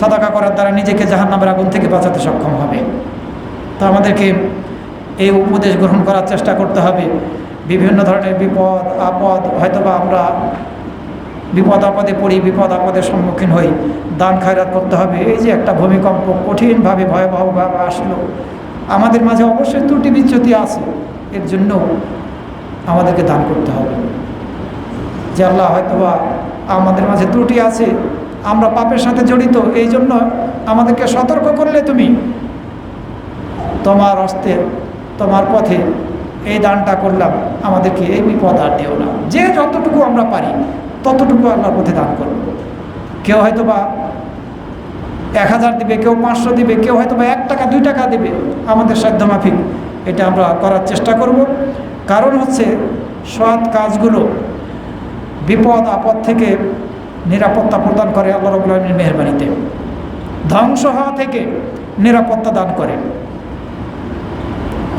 সাদাকা করার দ্বারা নিজেকে জাহান্নামের আগুন থেকে বাঁচাতে সক্ষম হবে। তো আমাদেরকে এই উপদেশ গ্রহণ করার চেষ্টা করতে হবে। বিভিন্ন ধরনের বিপদ আপদ, হয়তোবা আমরা বিপদ আপদে পড়ি, বিপদ আপদের সম্মুখীন হই, দান খয়রাত করতে হবে। এই যে একটা ভূমিকম্প কঠিনভাবে ভয়াবহভাবে আসলো, আমাদের মাঝে অবশ্যই ত্রুটি বিচ্যুতি আছে, এর জন্য আমাদেরকে দান করতে হবে। যে আল্লাহ, হয়তোবা আমাদের মাঝে ত্রুটি আছে, আমরা পাপের সাথে জড়িত, এই জন্য আমাদেরকে সতর্ক করলে তুমি তোমার হস্তে তোমার পথে এই দানটা করলাম, আমাদেরকে এই বিপদ আর দিও না। যে যতটুকু আমরা পারি ততটুকু আল্লাহর পথে দান করব। কেউ হয়তোবা 1000 দিবে, কেউ 500 দিবে, কেউ হয়তোবা 1 টাকা 2 টাকা দিবে, আমাদের সাধ্যমাফিক এটা আমরা করার চেষ্টা করব। কারণ হচ্ছে সৎ কাজগুলো বিপদ আপদ থেকে নিরাপত্তা প্রদান করে আল্লাহ রাব্বুল আলামিনের মেহেরবানিতে, ধ্বংস হওয়া থেকে নিরাপত্তা দান করে।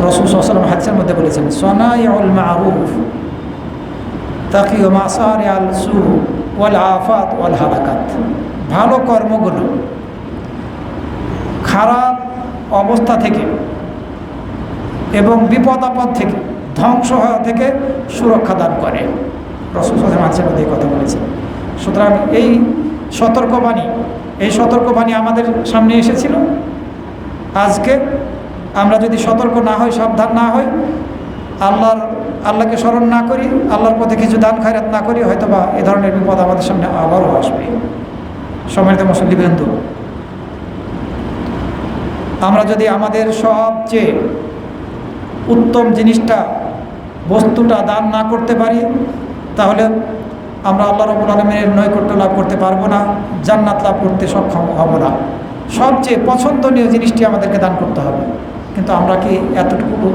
রাসূল সাল্লাল্লাহু আলাইহি ওয়াসাল্লাম হাদিসের মধ্যে বলেছেন, সানাইউল মারুফ তাকিউ মাসারিআল সু ওয়াল আফাত ওয়াল হালাকাত, ভালো কর্মগুলো খারাপ অবস্থা থেকে এবং বিপদ আপদ থেকে, ধ্বংস হওয়া থেকে সুরক্ষা দান করে। রাসূল সাল্লাল্লাহু আলাইহি ওয়াসাল্লাম এই কথা বলেছেন। সুতরাং এই সতর্কবাণী আমাদের সামনে এসেছিল। আজকে আমরা যদি সতর্ক না হই, সাবধান না হই, আল্লাহকে স্মরণ না করি, আল্লাহর পথে কিছু দান খয়রাত না করি, হয়তোবা এ ধরনের বিপদ আমাদের সামনে আবারও আসবে। সম্মানিত মুসল্লিবৃন্দ, আমরা যদি আমাদের সবচেয়ে উত্তম জিনিসটা, বস্তুটা দান না করতে পারি, তাহলে আমরা আল্লাহ রাব্বুল আলামিনের নৈকট্য লাভ করতে পারবো না, জান্নাত লাভ করতে সক্ষম হব না। সবচেয়ে পছন্দনীয় জিনিসটি আমাদেরকে দান করতে হবে, কিন্তু আমরা কি এতটুকু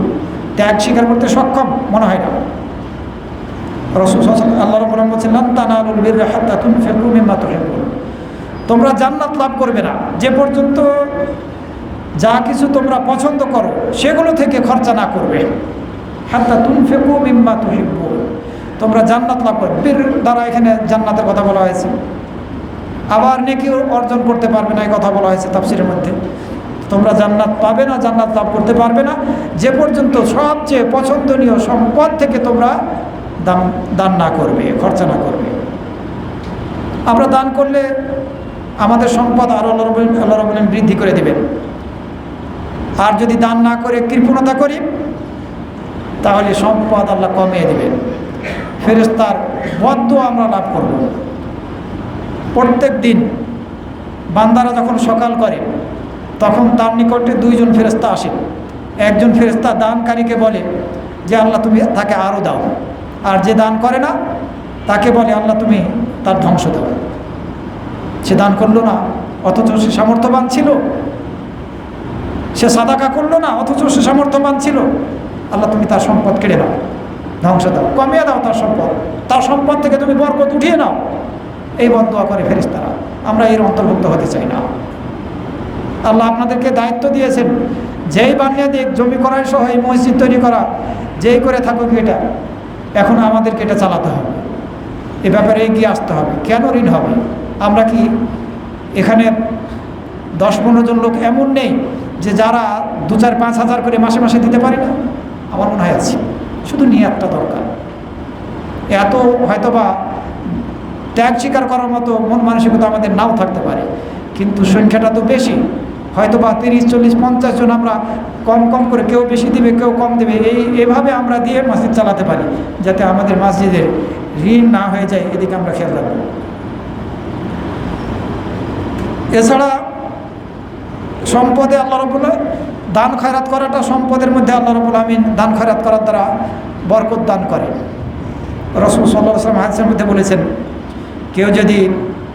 ত্যাগ স্বীকার করতে সক্ষম? মনে হয় না। রাসূল আল্লাহ রাব্বুল আলামিন বলেছেন, লান তানালুল বিররা হাত্তা তুনফিকু মিম্মা তুহিব্বুন। তোমরা জান্নাত লাভ করবে না যে পর্যন্ত যা কিছু তোমরা পছন্দ করো সেগুলো থেকে খরচা না করবে। হাত্তা তুনফিকু মিম্মা তুহিব্বুন, তোমরা জান্নাত লাভ করবে। বীর দ্বারা এখানে জান্নাতের কথা বলা হয়েছে, আবার নেকি অর্জন করতে পারবে না এই কথা বলা হয়েছে তাফসীরের মধ্যে। তোমরা জান্নাত পাবে না, জান্নাত লাভ করতে পারবে না যে পর্যন্ত সবচেয়ে পছন্দনীয় সম্পদ থেকে তোমরা দান না করবে, খরচা না করবে। আমরা দান করলে আমাদের সম্পদ আরও আল্লাহ রাব্বুল আলামিন বৃদ্ধি করে দেবেন। আর যদি দান না করে কৃপণতা করি, তাহলে সম্পদ আল্লাহ কমিয়ে দেবেন। ফেরেশতার বদদুয়া আমরা লাভ করব। প্রত্যেক দিন বান্দারা যখন সকাল করে, তখন তার নিকটে দুইজন ফেরেশতা আসেন। একজন ফেরেশতা দানকারীকে বলে যে আল্লাহ তুমি তাকে আরও দাও, আর যে দান করে না তাকে বলে আল্লাহ তুমি তার ধ্বংস দাও। সে দান করলো না, অথচ সে সামর্থ্যবান ছিল। সে সাদাকা করলো না, অথচ সে সামর্থ্যবান ছিল। আল্লাহ তুমি তার সম্পদ কেড়ে নাও, ধ্বংস দাও, কমিয়ে দাও তার সম্পদ, তার সম্পদ থেকে তুমি বরকত উঠিয়ে নাও। এই বদদুয়া করে ফেরেশতারা। আমরা এর অন্তর্ভুক্ত হতে চাই না। আল্লাহ আপনাদেরকে দায়িত্ব দিয়েছেন, যেই বানিয়ে দিক, জমি করাই সহ এই মসজিদ তৈরি করা, যেই করে থাকুক, এটা এখন আমাদেরকে এটা চালাতে হবে। এ ব্যাপারে এগিয়ে আসতে হবে। কেন ঋণ হবে? আমরা কি এখানে 10-15 জন লোক এমন নেই যে যারা 2-4-5 হাজার করে মাসে মাসে দিতে পারি না? আমার মনে হয় আছে। শুধু নিয়াতটা দরকার। এত হয়তোবা ত্যাগ স্বীকার করার মতো মন মানসিকতা আমাদের নাও থাকতে পারে, কিন্তু সংখ্যাটা তো বেশি। হয়তোবা 30-40-50 জন আমরা কম কম করে, কেউ বেশি দিবে কেউ কম দেবে, এইভাবে আমরা দিয়ে মসজিদ চালাতে পারি, যাতে আমাদের মসজিদের ঋণ না হয়ে যায়। এদিকে আমরা খেয়াল রাখবো। এছাড়া সম্পদে আল্লাহ রাব্বুল দান খয়রাত করাটা, সম্পদের মধ্যে আল্লাহ রাব্বুল আমিন দান খয়রাত করার দ্বারা বরকত দান করে। রাসূল সাল্লাল্লাহু আলাইহি ওয়াসাল্লাম হাদিসের মধ্যে বলেছেন, কেউ যদি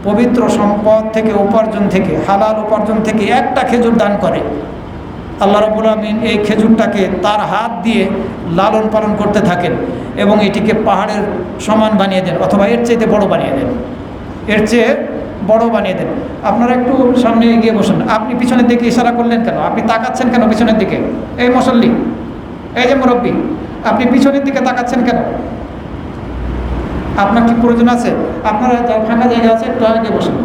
পবিত্র সম্পদ থেকে, উপার্জন থেকে, হালাল উপার্জন থেকে একটা খেজুর দান করে, আল্লাহ রাব্বুল আমিন এই খেজুরটাকে তার হাত দিয়ে লালন পালন করতে থাকেন এবং এটিকে পাহাড়ের সমান বানিয়ে দেন, অথবা এর চাইতে বড় বানিয়ে দেন, এর চেয়ে বড় বানিয়ে দেন। আপনারা একটু সামনে এগিয়ে বসুন। আপনি পিছনের দিকে ইশারা করলেন কেন? আপনি তাকাচ্ছেন কেন পিছনের দিকে? এই মুসল্লি, এই যে মুরব্বী, আপনি পিছনের দিকে তাকাচ্ছেন কেন? আপনার কি প্রয়োজন আছে? আপনারা ফাঁকা জায়গা আছে, একটু আগে বসুন।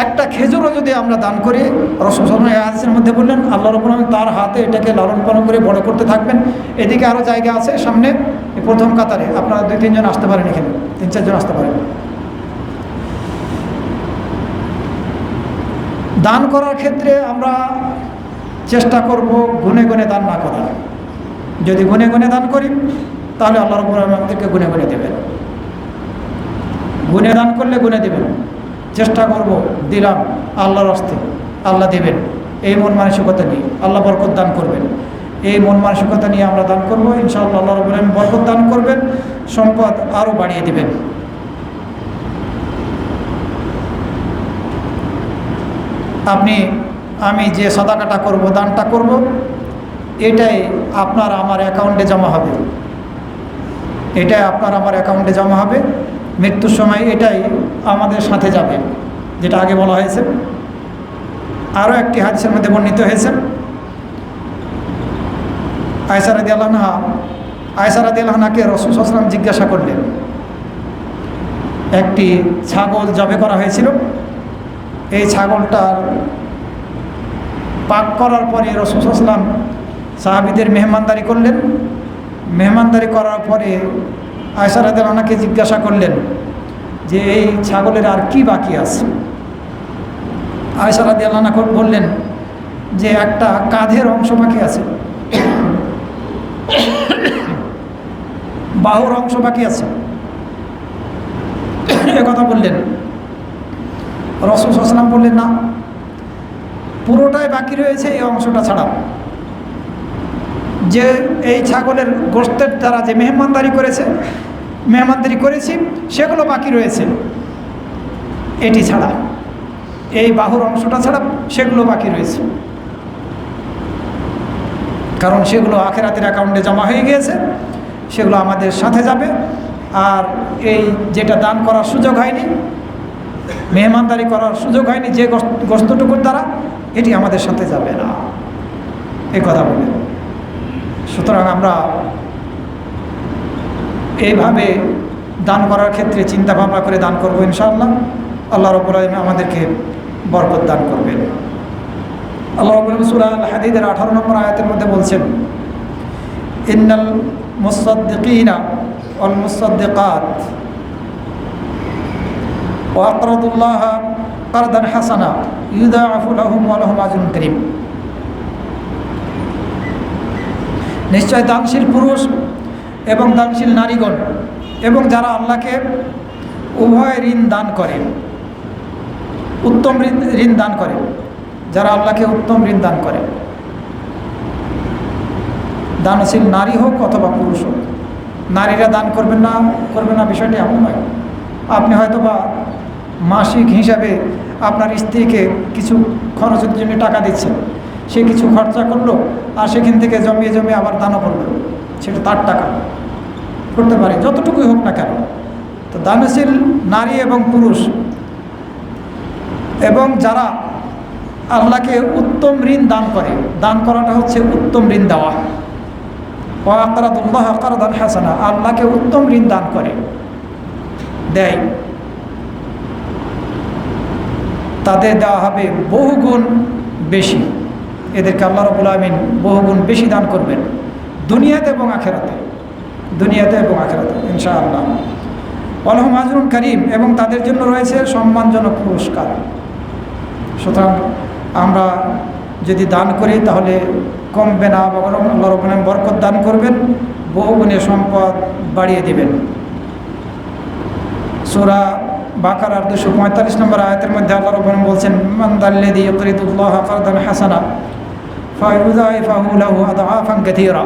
একটা খেজুরও যদি আমরা দান করি, রাসূল সাল্লাল্লাহু আলাইহি ওয়াসাল্লাম মধ্যে বললেন আল্লাহ রাব্বুল আমিন তার হাতে এটাকে লালন পালন করে বড় করতে থাকবেন। এদিকে আরও জায়গা আছে সামনে, প্রথম কাতারে আপনারা 2-3 জন আসতে পারেন, এখানে 3-4 জন আসতে পারেন। দান করার ক্ষেত্রে আমরা চেষ্টা করব গুনে গুনে দান না করার। যদি গুনে গুনে দান করি, তাহলে আল্লাহ রাব্বুল আমিন আমাদেরকে গুনে গুনে দেবেন। গুনে দান করলে গুনে দেবেন। চেষ্টা করব দিলাম আল্লাহর রাস্তায়, আল্লাহ দেবেন, এই মন মানসিকতা নিয়ে আল্লাহ বরকত দান করবেন। এই মন মানসিকতা নিয়ে আমরা দান করব, ইনশাআল্লাহ আল্লাহ রাব্বুল আমিন বরকত দান করবেন, সম্পদ আরও বাড়িয়ে দেবেন। আমি যে সাদাকাটা করব, দানটা করব, এটাই আপনার আমার অ্যাকাউন্টে জমা হবে। এটাই আপনার আমার অ্যাকাউন্টে জমা হবে। মৃত্যুর সময় এটাই আমাদের সাথে যাবে, যেটা আগে বলা হয়েছে। আরও একটি হাদিসের মধ্যে বর্ণিত হয়েছে, আয়েশা রাদিয়াল্লাহু আনহাকে রাসূল সাল্লাল্লাহু আলাইহি ওয়াসাল্লাম জিজ্ঞাসা করলেন, একটি ছাগল জবে করা হয়েছিল, এই ছাগলটার পাক করার পরে রাসূল সাল্লাল্লাহু আলাইহি ওয়াসাল্লাম সাহাবীদের মেহমানদারি করলেন। মেহমানদারি করার পরে আয়েশা রাদিয়াল্লাহু আনহাকে জিজ্ঞাসা করলেন যে এই ছাগলের আর কি বাকি আছে। আয়েশা রাদিয়াল্লাহু আনহা বললেন যে একটা কাঁধের অংশ বাকি আছে, বাহুর অংশ বাকি আছে, কথা বললেন। রাসূল সাল্লাল্লাহু আলাইহি ওয়াসাল্লাম বললেন, না, পুরোটাই বাকি রয়েছে এই অংশটা ছাড়া। যে এই ছাগলের গোশতের দ্বারা যে মেহমানদারি করেছি সেগুলো বাকি রয়েছে, এটি ছাড়া, এই বাহুর অংশটা ছাড়া সেগুলো বাকি রয়েছে। কারণ সেগুলো আখিরাতের অ্যাকাউন্টে জমা হয়ে গিয়েছে, সেগুলো আমাদের সাথে যাবে। আর এই যেটা দান করার সুযোগ হয়নি, মেহমানদারি করার সুযোগ হয়নি যে গোশতটুকুর দ্বারা, এটি আমাদের সাথে যাবে না, এই কথা বলে। সুতরাং আমরা এইভাবে দান করার ক্ষেত্রে চিন্তা ভাবনা করে দান করবো ইনশাআল্লাহ। আল্লাহ রাব্বুল আলামিন আমাদেরকে বরকত দান করবেন। আল্লাহ রাব্বুল আলামিন সূরা আল হাদীদের 18 নম্বর আয়াতের মধ্যে বলছেন, ইন্নাল মুসাদ্দিকিনা ওয়াল মুসাদ্দিকাত ওয়া আকরাদুল্লাহা কারদান হাসানা ইউদাআফু লাহুম ওয়া লাহুম আজরুন কারীম। নিশ্চয় দানশীল পুরুষ এবং দানশীল নারীগণ এবং যারা আল্লাহকে উভয় ঋণ দান করে, উত্তম ঋণ দান করে, যারা আল্লাহকে উত্তম ঋণ দান করে, দানশীল নারী হোক অথবা পুরুষ হোক। নারীরা দান করবে না বিষয়টি এমন নয়। আপনি হয়তো বা মাসিক হিসাবে আপনার স্ত্রীকে কিছু খরচের জন্য টাকা দিচ্ছেন, সে কিছু খরচা করলো আর সেখান থেকে জমিয়ে আবার দানও করলো, সেটা তার টাকা, করতে পারে যতটুকুই হোক না কেন। তো দানশীল নারী এবং পুরুষ এবং যারা আল্লাহকে উত্তম ঋণ দান করে, দান করাটা হচ্ছে উত্তম ঋণ দেওয়া। ওয়া আকরাদুল্লাহ কারদান হাসানা, আল্লাহকে উত্তম ঋণ দান করে, দেয়, তাদের দেওয়া হবে বহুগুণ বেশি। এদেরকে আল্লাহ রাব্বুল আলামিন বহুগুণ বেশি দান করবেন দুনিয়াতে এবং আখিরাতে, ইনশাআল্লাহ। ওয়া লাহুম আজরুন কারীম, এবং তাদের জন্য রয়েছে সম্মানজনক পুরস্কার। সুতরাং আমরা যদি দান করি তাহলে কমবে না, বরং আল্লাহ রাব্বুল আলামিন বরকত দান করবেন, বহুগুণে সম্পদ বাড়িয়ে দেবেন। সূরা বাকারার 245 নম্বর আয়াতের মধ্যে আল্লাহ রাব্বুল আলামিন বলছেন, মান যাল্লাযী ইউকরিদুল্লাহা কারদান হাসানা ফায়ুযাইফাহু লাহু আদআফান কাসীরা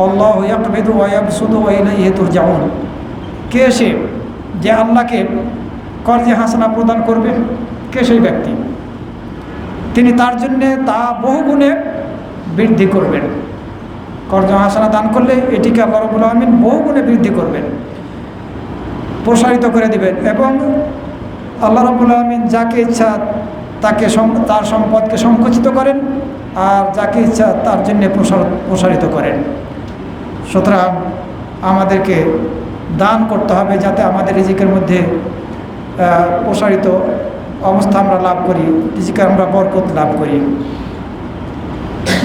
আল্লাহু ইয়াকবিদু ওয়া ইয়াবসুতু ওয়া ইলাইহি তুরজাউন। কে সে যে আল্লাহকে কর্জে হাসানা প্রদান করবে? কে সেই ব্যক্তি? তিনি তার জন্যে তা বহুগুণে বৃদ্ধি করবেন। কর্জে হাসানা দান করলে এটিকে আল্লাহ রাব্বুল আলামিন বহুগুণে বৃদ্ধি করবেন, প্রসারিত করে দিবেন। এবং আল্লাহ রাব্বুল আলামিন যাকে ইচ্ছা তাকে তার সম্পদকে সংকুচিত করেন, আর যাকে ইচ্ছা তার জন্যে প্রসারিত করেন। সুতরাং আমাদেরকে দান করতে হবে যাতে আমাদের রিজিকের মধ্যে প্রসারিত অবস্থা আমরা লাভ করি, রিজিকে আমরা বরকত লাভ করি।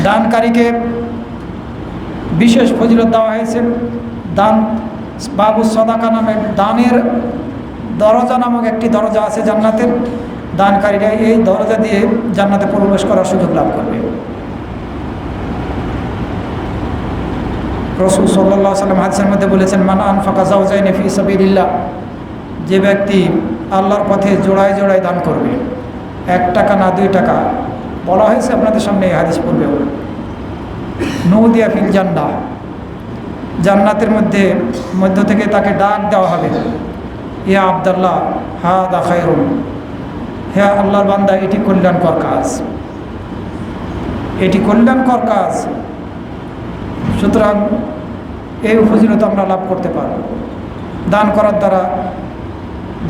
দানকারীকে বিশেষ ফজিলত দেওয়া হয়েছে। দান বাবু সদাকা নামে, দানের দরজা নামক একটি দরজা আছে জান্নাতের। দানকারীরা এই দরজা দিয়ে জান্নাতে প্রবেশ করার সুযোগ লাভ করবে। রাসূল সাল্লাল্লাহু আলাইহি ওয়াসাল্লাম হাদিসের মধ্যে বলেছেন, মান আনফাকা যাওজাইনি ফি সাবিলিল্লাহ, যে ব্যক্তি আল্লাহর পথে জোড়ায় জোড়ায় দান করবে, 1 টাকা না 2 টাকা, বলা হয়েছে আপনাদের সামনে এই হাদিস পড়বে, নউদিয়া ফিল জান্নাহ, জান্নাতের মধ্য থেকে তাকে ডাক দেওয়া হবে, ইয়া আব্দুল্লাহ হাদা খায়রুন, হে আল্লাহর বান্দা, এটি কল্যাণকর কাজ, এটি কল্যাণকর কাজ। সুতরাং এই ফজিলত আমরা লাভ করতে পারব। দান করার দ্বারা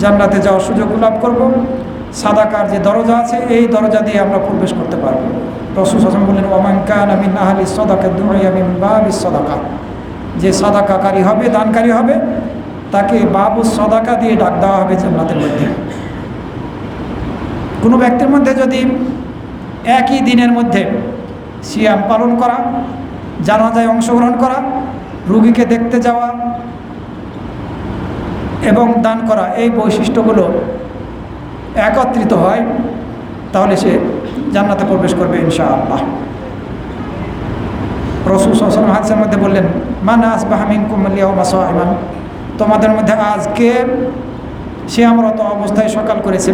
জান্নাতে যাওয়ার সুযোগ লাভ করব। সাদাকার যে দরজা আছে এই দরজা দিয়ে আমরা প্রবেশ করতে পারব। রাসূল সাল্লাল্লাহু আলাইহি ওয়াসাল্লাম বললেন, ওয়া মান কানা মিন আহলি সাদাকা দুইয়া মিন বাবিস সাদাকা, যে সাদাকাকারী হবে, দানকারী হবে, তাকে বাবুস সাদাকা দিয়ে ডাক দেওয়া হবে জান্নাতের মধ্যে। কোনো ব্যক্তির মধ্যে যদি একই দিনের মধ্যে সিয়াম পালন করা জানাজায় অংশগ্রহণ করা, রুগীকে দেখতে যাওয়া এবং দান করা, এই বৈশিষ্ট্যগুলো একত্রিত হয়, তাহলে সে জান্নাতে প্রবেশ করবে ইনশাআল্লাহ। রাসূল সাল্লাল্লাহু আলাইহি ওয়াসাল্লাম হাদিসের মধ্যে বললেন, মান আসবাহা মিনকুম আল-ইয়াওমা সাইমান, তোমাদের মধ্যে আজকে সিয়ামরত অবস্থায় সকাল করেছে।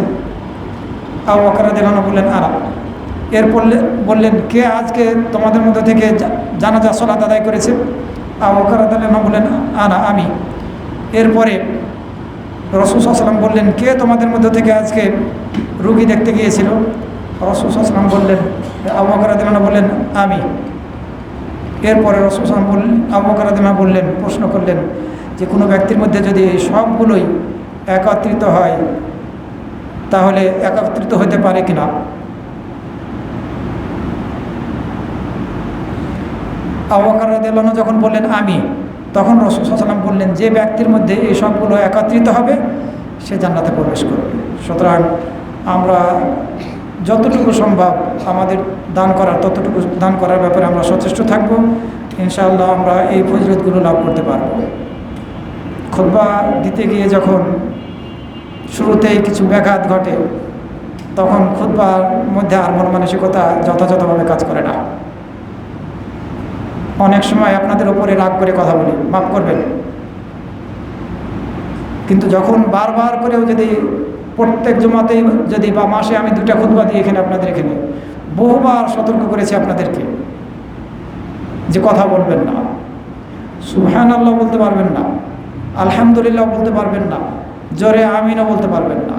আবু বকর রাদিয়াল্লাহু আনহু বললেন, আরা। এরপর বললেন, কে আজকে তোমাদের মধ্যে থেকে জানাজা সালাত আদায় করেছে? আবু বকর রাদিয়াল্লাহু আনহু বললেন, আনা, আমি। এরপরে রাসূল সাল্লাল্লাহু আলাইহি ওয়াসাল্লাম বললেন, কে তোমাদের মধ্যে থেকে আজকে রুগী দেখতে গিয়েছিল? রাসূল সাল্লাল্লাহু আলাইহি ওয়াসাল্লাম বললেন, আবু বকর রাদিয়াল্লাহু আনহু বললেন, আমি। এরপরে রাসূল সাল্লাল্লাহু আলাইহি ওয়াসাল্লাম বললেন, আবু বকর রাদিয়াল্লাহু আনহু বললেন, প্রশ্ন করলেন যে কোনো ব্যক্তির মধ্যে যদি এই সবগুলোই একত্রিত হয় তাহলে একত্রিত হতে পারে কিনা? আবু বকর রাদিয়াল্লাহু আনহু যখন বললেন আমি, তখন রাসূল সাল্লাল্লাহু আলাইহি ওয়াসাল্লাম বললেন, যে ব্যক্তির মধ্যে এই সবগুলো একত্রিত হবে সে জান্নাতে প্রবেশ করবে। সুতরাং আমরা যতটুকু সম্ভব আমাদের দান করার ততটুকু দান করার ব্যাপারে আমরা সচেষ্ট থাকব। ইনশাআল্লাহ আমরা এই ফজিলতগুলো লাভ করতে পারব। খুতবা দিতে গিয়ে যখন শুরুতেই কিছু ব্যাঘাত ঘটে, তখন খুতবার মধ্যে আর মন মানসিকতা যথাযথভাবে কাজ করে না। অনেক সময় আপনাদের ওপরে রাগ করে কথা বলি, মাফ করবেন। কিন্তু যখন বারবার করেও যদি প্রত্যেক জুমাতেই যদি বা মাসে আমি 2টা খুতবা দিই এখানে আপনাদের এখানে, বহুবার সতর্ক করেছি আপনাদেরকে যে কথা বলবেন না, সুবহানাল্লাহ বলতে পারবেন না, আলহামদুলিল্লাহ বলতে পারবেন না, জোরে আমিনও বলতে পারবেন না।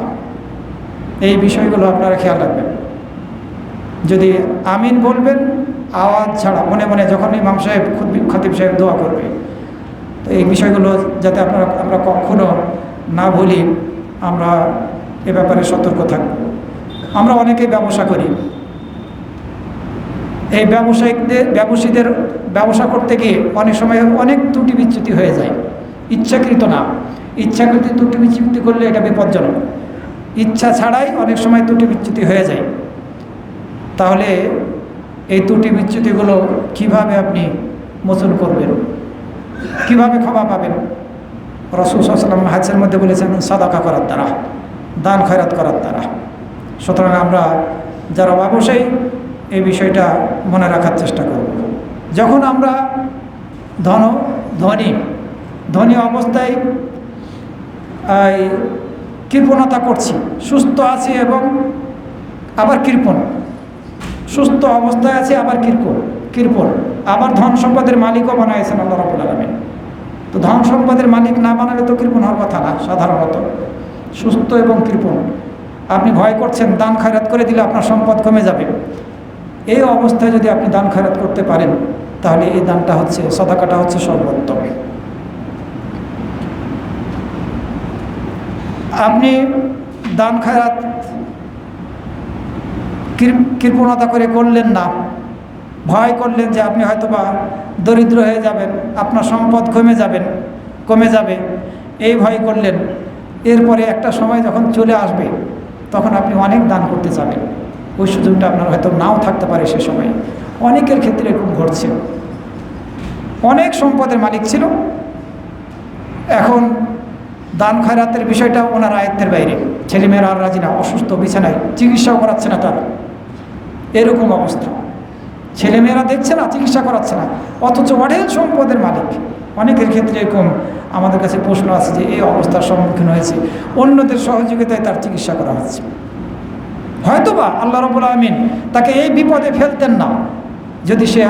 এই বিষয়গুলো আপনারা খেয়াল রাখবেন। যদি আমিন বলবেন আওয়াজ ছাড়া মনে মনে, যখন ইমাম সাহেব খতিব সাহেব দোয়া করবে, তো এই বিষয়গুলো যাতে আমরা কখনো না ভুলি, আমরা এ ব্যাপারে সতর্ক থাকব। আমরা অনেকেই ব্যবসা করি, এই ব্যবসায়ীদের ব্যবসা করতে গিয়ে অনেক সময় অনেক ত্রুটি বিচ্যুতি হয়ে যায়। ইচ্ছাকৃত না, ইচ্ছাকৃত ত্রুটি বিচ্যুতি করলে এটা বিপজ্জনক। ইচ্ছা ছাড়াই অনেক সময় ত্রুটি বিচ্যুতি হয়ে যায়। তাহলে এই ত্রুটি বিচ্যুতিগুলো কিভাবে আপনি মোচন করবেন, কিভাবে ক্ষমা পাবেন? রাসূল সাল্লাল্লাহু আলাইহি ওয়াসাল্লাম হাদিসের মধ্যে বলেছেন, সাদাকা করার দ্বারা, দান খয়রাত করার দ্বারা। সুতরাং আমরা যারা ব্যবসায়ী এই বিষয়টা মনে রাখার চেষ্টা করব। যখন আমরা ধনী অবস্থায় কৃপণতা করছি, সুস্থ আছি এবং আবার কৃপণ, সুস্থ অবস্থায় আছে আবার কৃপণ, আবার ধন সম্পদের মালিকও বানাইছেন আল্লাহ রাব্বুল আলামিন। তো ধন সম্পদের মালিক না বানালে তো কৃপণ হওয়ার কথা না। সাধারণত সুস্থ এবং কৃপণ, আপনি ভয় করছেন দান খয়রাত করে দিলে আপনার সম্পদ কমে যাবে। এই অবস্থায় যদি আপনি দান খয়রাত করতে পারেন তাহলে এই দানটা হচ্ছে, সাদাকাটা হচ্ছে সর্বোত্তম। আপনি দান খয়রাত কৃপণতা করে করলেন না, ভয় করলেন যে আপনি হয়তোবা দরিদ্র হয়ে যাবেন, আপনার সম্পদ কমে যাবে, এই ভয় করলেন। এরপরে একটা সময় যখন চলে আসবে তখন আপনি অনেক দান করতে যাবেন, ওই সুযোগটা আপনার হয়তো নাও থাকতে পারে। সে সময় অনেকের ক্ষেত্রে এরকম ঘটছে। অনেক সম্পদের মালিক ছিল, এখন দান খয়রাতের বিষয়টা ওনার আয়ত্তের বাইরে, ছেলেমেয়েরা আর রাজি না, অসুস্থ বিছানায়, চিকিৎসাও করাচ্ছে না তারা, এরকম অবস্থা। ছেলেমেয়েরা দেখছে না, চিকিৎসা করাচ্ছে না, অথচ অনেক সম্পদের মালিক। অনেকের ক্ষেত্রে এরকম আমাদের কাছে প্রশ্ন আছে যে এই অবস্থার সম্মুখীন হয়েছে, অন্যদের সহযোগিতায় তার চিকিৎসা করা হচ্ছে। হয়তোবা আল্লাহ রাব্বুল আলামিন তাকে এই বিপদে ফেলতেন না যদি সে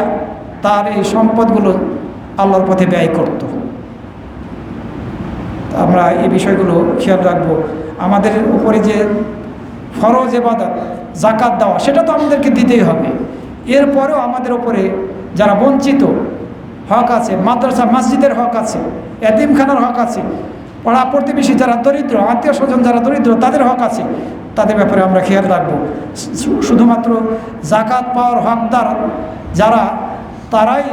তার এই সম্পদগুলো আল্লাহর পথে ব্যয় করত। আমরা এই বিষয়গুলো খেয়াল রাখবো। আমাদের উপরে যে ফরজ ইবাদত যাকাত দেওয়া, সেটা তো আমাদেরকে দিতেই হবে। এরপরেও আমাদের উপরে যারা বঞ্চিত হক আছে, মাদ্রাসা মসজিদের হক আছে, এতিমখানার হক আছে, পাড়া প্রতিবেশী যারা দরিদ্র, আত্মীয় স্বজন যারা দরিদ্র, তাদের হক আছে, তাদের ব্যাপারে আমরা খেয়াল রাখবো। শুধুমাত্র যাকাত পাওয়ার হকদার যারা, তারাই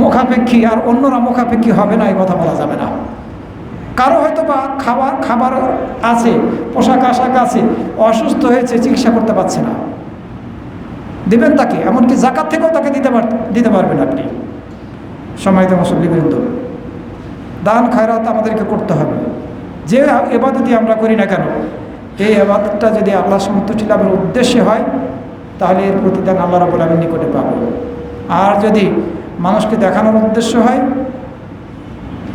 মুখাপেক্ষী, আর অন্যরা মুখাপেক্ষী হবে না, এই কথা বলা যাবে না। কারো হয়তো বা খাবার আছে, পোশাক আশাক আছে, অসুস্থ হয়েছে, চিকিৎসা করতে পারছে না, দেবেন তাকে, এমনকি জাকাত থেকেও তাকে দিতে পারবেন আপনি। সম্মানিত মুসল্লিবৃন্দ, দান খয়রাত আমাদেরকে করতে হবে। যে ইবাদতই আমরা করি না কেন, এই ইবাদতটা যদি আল্লাহ সন্তুষ্টি লাভের উদ্দেশ্যে হয় তাহলে এর প্রতিদান আল্লাহ রাব্বুল আলামিন নিকটে পাবে। আর যদি মানুষকে দেখানোর উদ্দেশ্য হয়,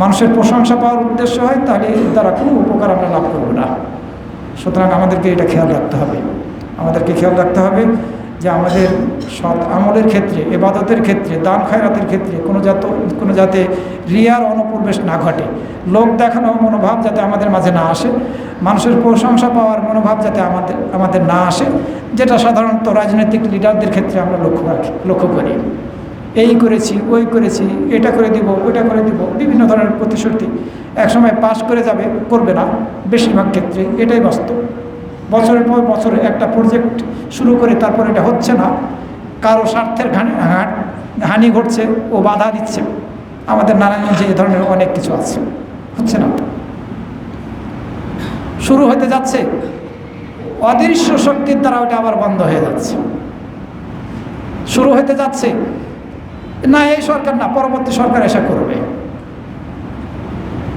মানুষের প্রশংসা পাওয়ার উদ্দেশ্য হয়, তাহলে এর দ্বারা কোনো উপকার আমরা লাভ করব না। সুতরাং আমাদেরকে এটা খেয়াল রাখতে হবে। আমাদেরকে খেয়াল রাখতে হবে যে আমাদের সৎ আমলের ক্ষেত্রে, ইবাদতের ক্ষেত্রে, দান খয়রাতের ক্ষেত্রে কোনো যাতে রিয়ার অনুপ্রবেশ না ঘটে, লোক দেখানো মনোভাব যাতে আমাদের মাঝে না আসে, মানুষের প্রশংসা পাওয়ার মনোভাব যাতে আমাদের না আসে, যেটা সাধারণত রাজনৈতিক লিডারদের ক্ষেত্রে আমরা লক্ষ্য করি। এই করেছি, ওই করেছি, এটা করে দিব, ওইটা করে দিব, বিভিন্ন ধরনের প্রতিশ্রুতি। একসময় পাস করে যাবে, করবে না, বেশিরভাগ ক্ষেত্রে এটাই বাস্তব। বছরের পর বছর একটা প্রজেক্ট শুরু করে তারপর এটা হচ্ছে না, কারো স্বার্থের হানি ঘটছে, ও বাধা দিচ্ছে। আমাদের নারায়ণগঞ্জে এই ধরনের অনেক কিছু আছে, হচ্ছে না। শুরু হতে যাচ্ছে, অদৃশ্য শক্তির দ্বারা ওটা আবার বন্ধ হয়ে যাচ্ছে। শুরু হতে যাচ্ছে, না এই সরকার না, পরবর্তী সরকার এসে করবে।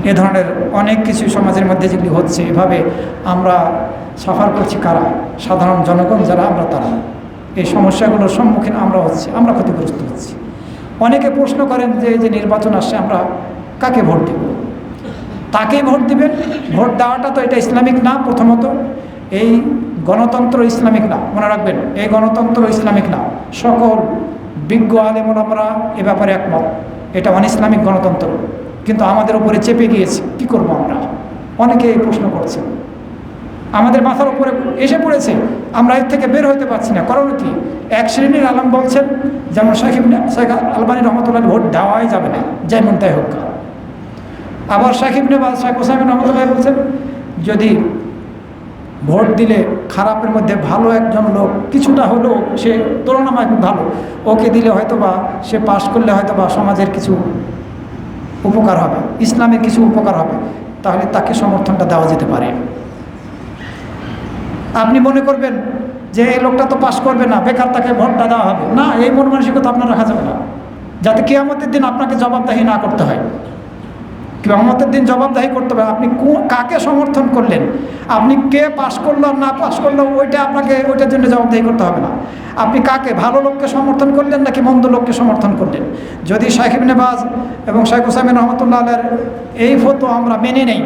এ ধরনের অনেক কিছু সমাজের মধ্যে যেগুলি হচ্ছে, এভাবে আমরা সাফার করছি কারা? সাধারণ জনগণ যারা আমরা, তারা। এই সমস্যাগুলোর সম্মুখীন আমরা হচ্ছি, আমরা ক্ষতিগ্রস্ত হচ্ছি। অনেকে প্রশ্ন করেন যে এই যে নির্বাচন আসছে, আমরা কাকে ভোট দেব? তাকেই ভোট দিবেন। ভোট দেওয়াটা তো এটা ইসলামিক না। প্রথমত এই গণতন্ত্র ইসলামিক না, মনে রাখবেন, এই গণতন্ত্র ইসলামিক না। সকল বিজ্ঞ আলেমরা এ ব্যাপারে একমত, এটা ইসলামিক গণতন্ত্র। কিন্তু আমাদের উপরে চেপে গিয়েছে, কি করব আমরা? অনেকে এই প্রশ্ন করছে, আমাদের মাথার উপরে এসে পড়েছে, আমরা এর থেকে বের হতে পারছি না। কারণ কি? এক শ্রেণীর আলেম বলছেন, যেমন শেখ আলবানী রহমতুল্লাহ, ভোট দেওয়াই যাবে না, যেমন তাই হোক। আবার শেখ হুসাইন রহমতুল্লাহ বলছেন, যদি ভোট দিলে খারাপের মধ্যে ভালো একজন লোক কিছুটা হলেও, সে তুলনামূলক ভালো, ওকে দিলে হয়তো বা সে পাশ করলে হয়তো বা সমাজের কিছু উপকার হবে, ইসলামের কিছু উপকার হবে, তাহলে তাকে সমর্থনটা দেওয়া যেতে পারে। আপনি মনে করবেন যে এই লোকটা তো পাশ করবে না, বেকার তাকে ভোটটা দেওয়া হবে না, এই মন মানসিকতা আপনার রাখা যাবে না, যাতে কিয়ামতের দিন আপনাকে জবাবদাহি না করতে হয়। কিয়ামতের দিন জবাবদাহি করতে হবে আপনি কাকে সমর্থন করলেন, আপনি কে পাশ করলো আর না পাশ করলো, ওইটার জন্য জবাবদাহি করতে হবে না। আপনি কাকে, ভালো লোককে সমর্থন করলেন নাকি মন্দ লোককে সমর্থন করলেন। যদি শেখ ইবনে বাজ এবং শেখ হুসাইন রহমতুল্লাহ আলাইহির এই ফতোয়া আমরা মেনে নেই,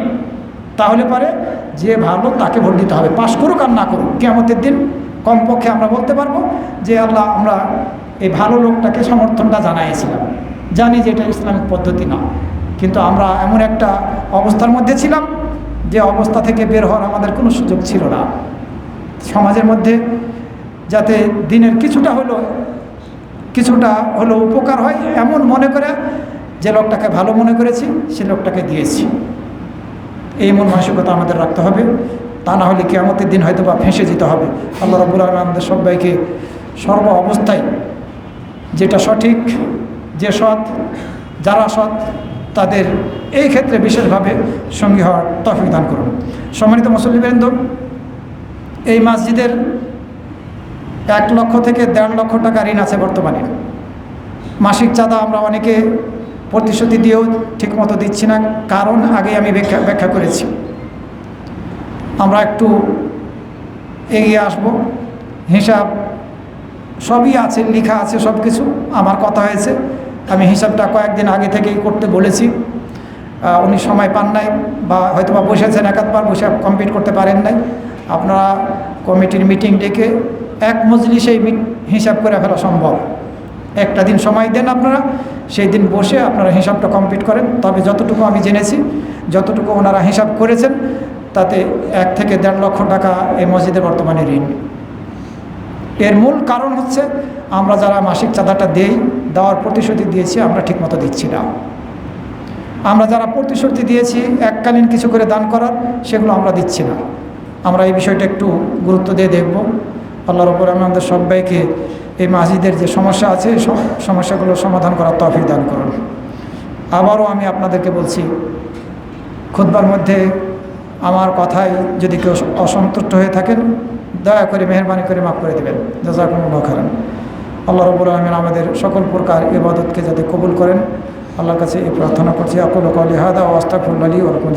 তাহলে পরে যে ভালো তাকে ভোট দিতে হবে, পাশ করুক আর না করুক। কিয়ামতের দিন কমপক্ষে আমরা বলতে পারবো যে আল্লাহ, আমরা এই ভালো লোকটাকে সমর্থনটা জানাইছিলাম, জানি যে এটা ইসলামিক পদ্ধতি না, কিন্তু আমরা এমন একটা অবস্থার মধ্যে ছিলাম যে অবস্থা থেকে বের হওয়ার আমাদের কোনো সুযোগ ছিল না। সমাজের মধ্যে যাতে দিনের কিছুটা হলো উপকার হয়, এমন মনে করে যে লোকটাকে ভালো মনে করেছি, সে লোকটাকে দিয়েছি। এই মন মানসিকতা আমাদের রাখতে হবে, তা না হলে কিয়ামতের দিন হয়তো বা ফেঁসে যেতে হবে। আল্লাহ রাব্বুল আলামিন আমাদের সবাইকে সর্ব অবস্থায় যেটা সঠিক, যে সৎ, যারা সৎ, তাদের এই ক্ষেত্রে বিশেষভাবে সঙ্গী হওয়ার তৌফিক দান করুন। সম্মানিত মুসল্লিবৃন্দ, এই মসজিদের 1 লক্ষ থেকে 1.5 লক্ষ টাকা ঋণ আছে বর্তমানে। মাসিক চাঁদা আমরা অনেকে প্রতিশ্রুতি দিয়েও ঠিকমতো দিচ্ছি না, কারণ আগে আমি ব্যাখ্যা করেছি। আমরা একটু এগিয়ে আসব, হিসাব সবই আছে, লেখা আছে সব কিছু। আমার কথা হয়েছে, আমি হিসাবটা কয়েকদিন আগে থেকেই করতে বলেছি। উনি সময় পান নাই, বা হয়তো বা বসেছেন, একাধবার বসে কমপ্লিট করতে পারেন নাই। আপনারা কমিটির মিটিং ডেকে এক মজলিসেই হিসাব করে ফেলা সম্ভব। একটা দিন সময় দেন আপনারা, সেই দিন বসে আপনারা হিসাবটা কমপ্লিট করেন। তবে যতটুকু আমি জেনেছি, যতটুকু ওনারা হিসাব করেছেন, তাতে 1 থেকে 1.5 লক্ষ টাকা এই মসজিদে বর্তমানে ঋণ। এর মূল কারণ হচ্ছে আমরা যারা মাসিক চাঁদাটা দেওয়ার প্রতিশ্রুতি দিয়েছি, আমরা ঠিকমতো দিচ্ছি না। আমরা যারা প্রতিশ্রুতি দিয়েছি এককালীন কিছু করে দান করার, সেগুলো আমরা দিচ্ছি না। আমরা এই বিষয়টা একটু গুরুত্ব দিয়ে দেখব। আল্লাহর উপর আমাদের সবাইকে এই মসজিদের যে সমস্যা আছে, সমস্যাগুলো সমাধান করার তৌফিক দান করুন। আবারও আমি আপনাদেরকে বলছি, খুতবার মধ্যে আমার কথায় যদি কেউ অসন্তুষ্ট হয়ে থাকেন, দয়া করে মেহেরবানি করে মাফ করে দেবেন। জাযাকুমুল্লাহু খাইরান। আল্লাহ রাব্বুল আলামিন আমাদের সকল প্রকার ইবাদতকে যাতে কবুল করেন, আল্লাহর কাছে এই প্রার্থনা করছি। আকুলু কওলি হাযা ওয়া আস্তাগফিরুল্লাহ লি ওয়া লাকুম।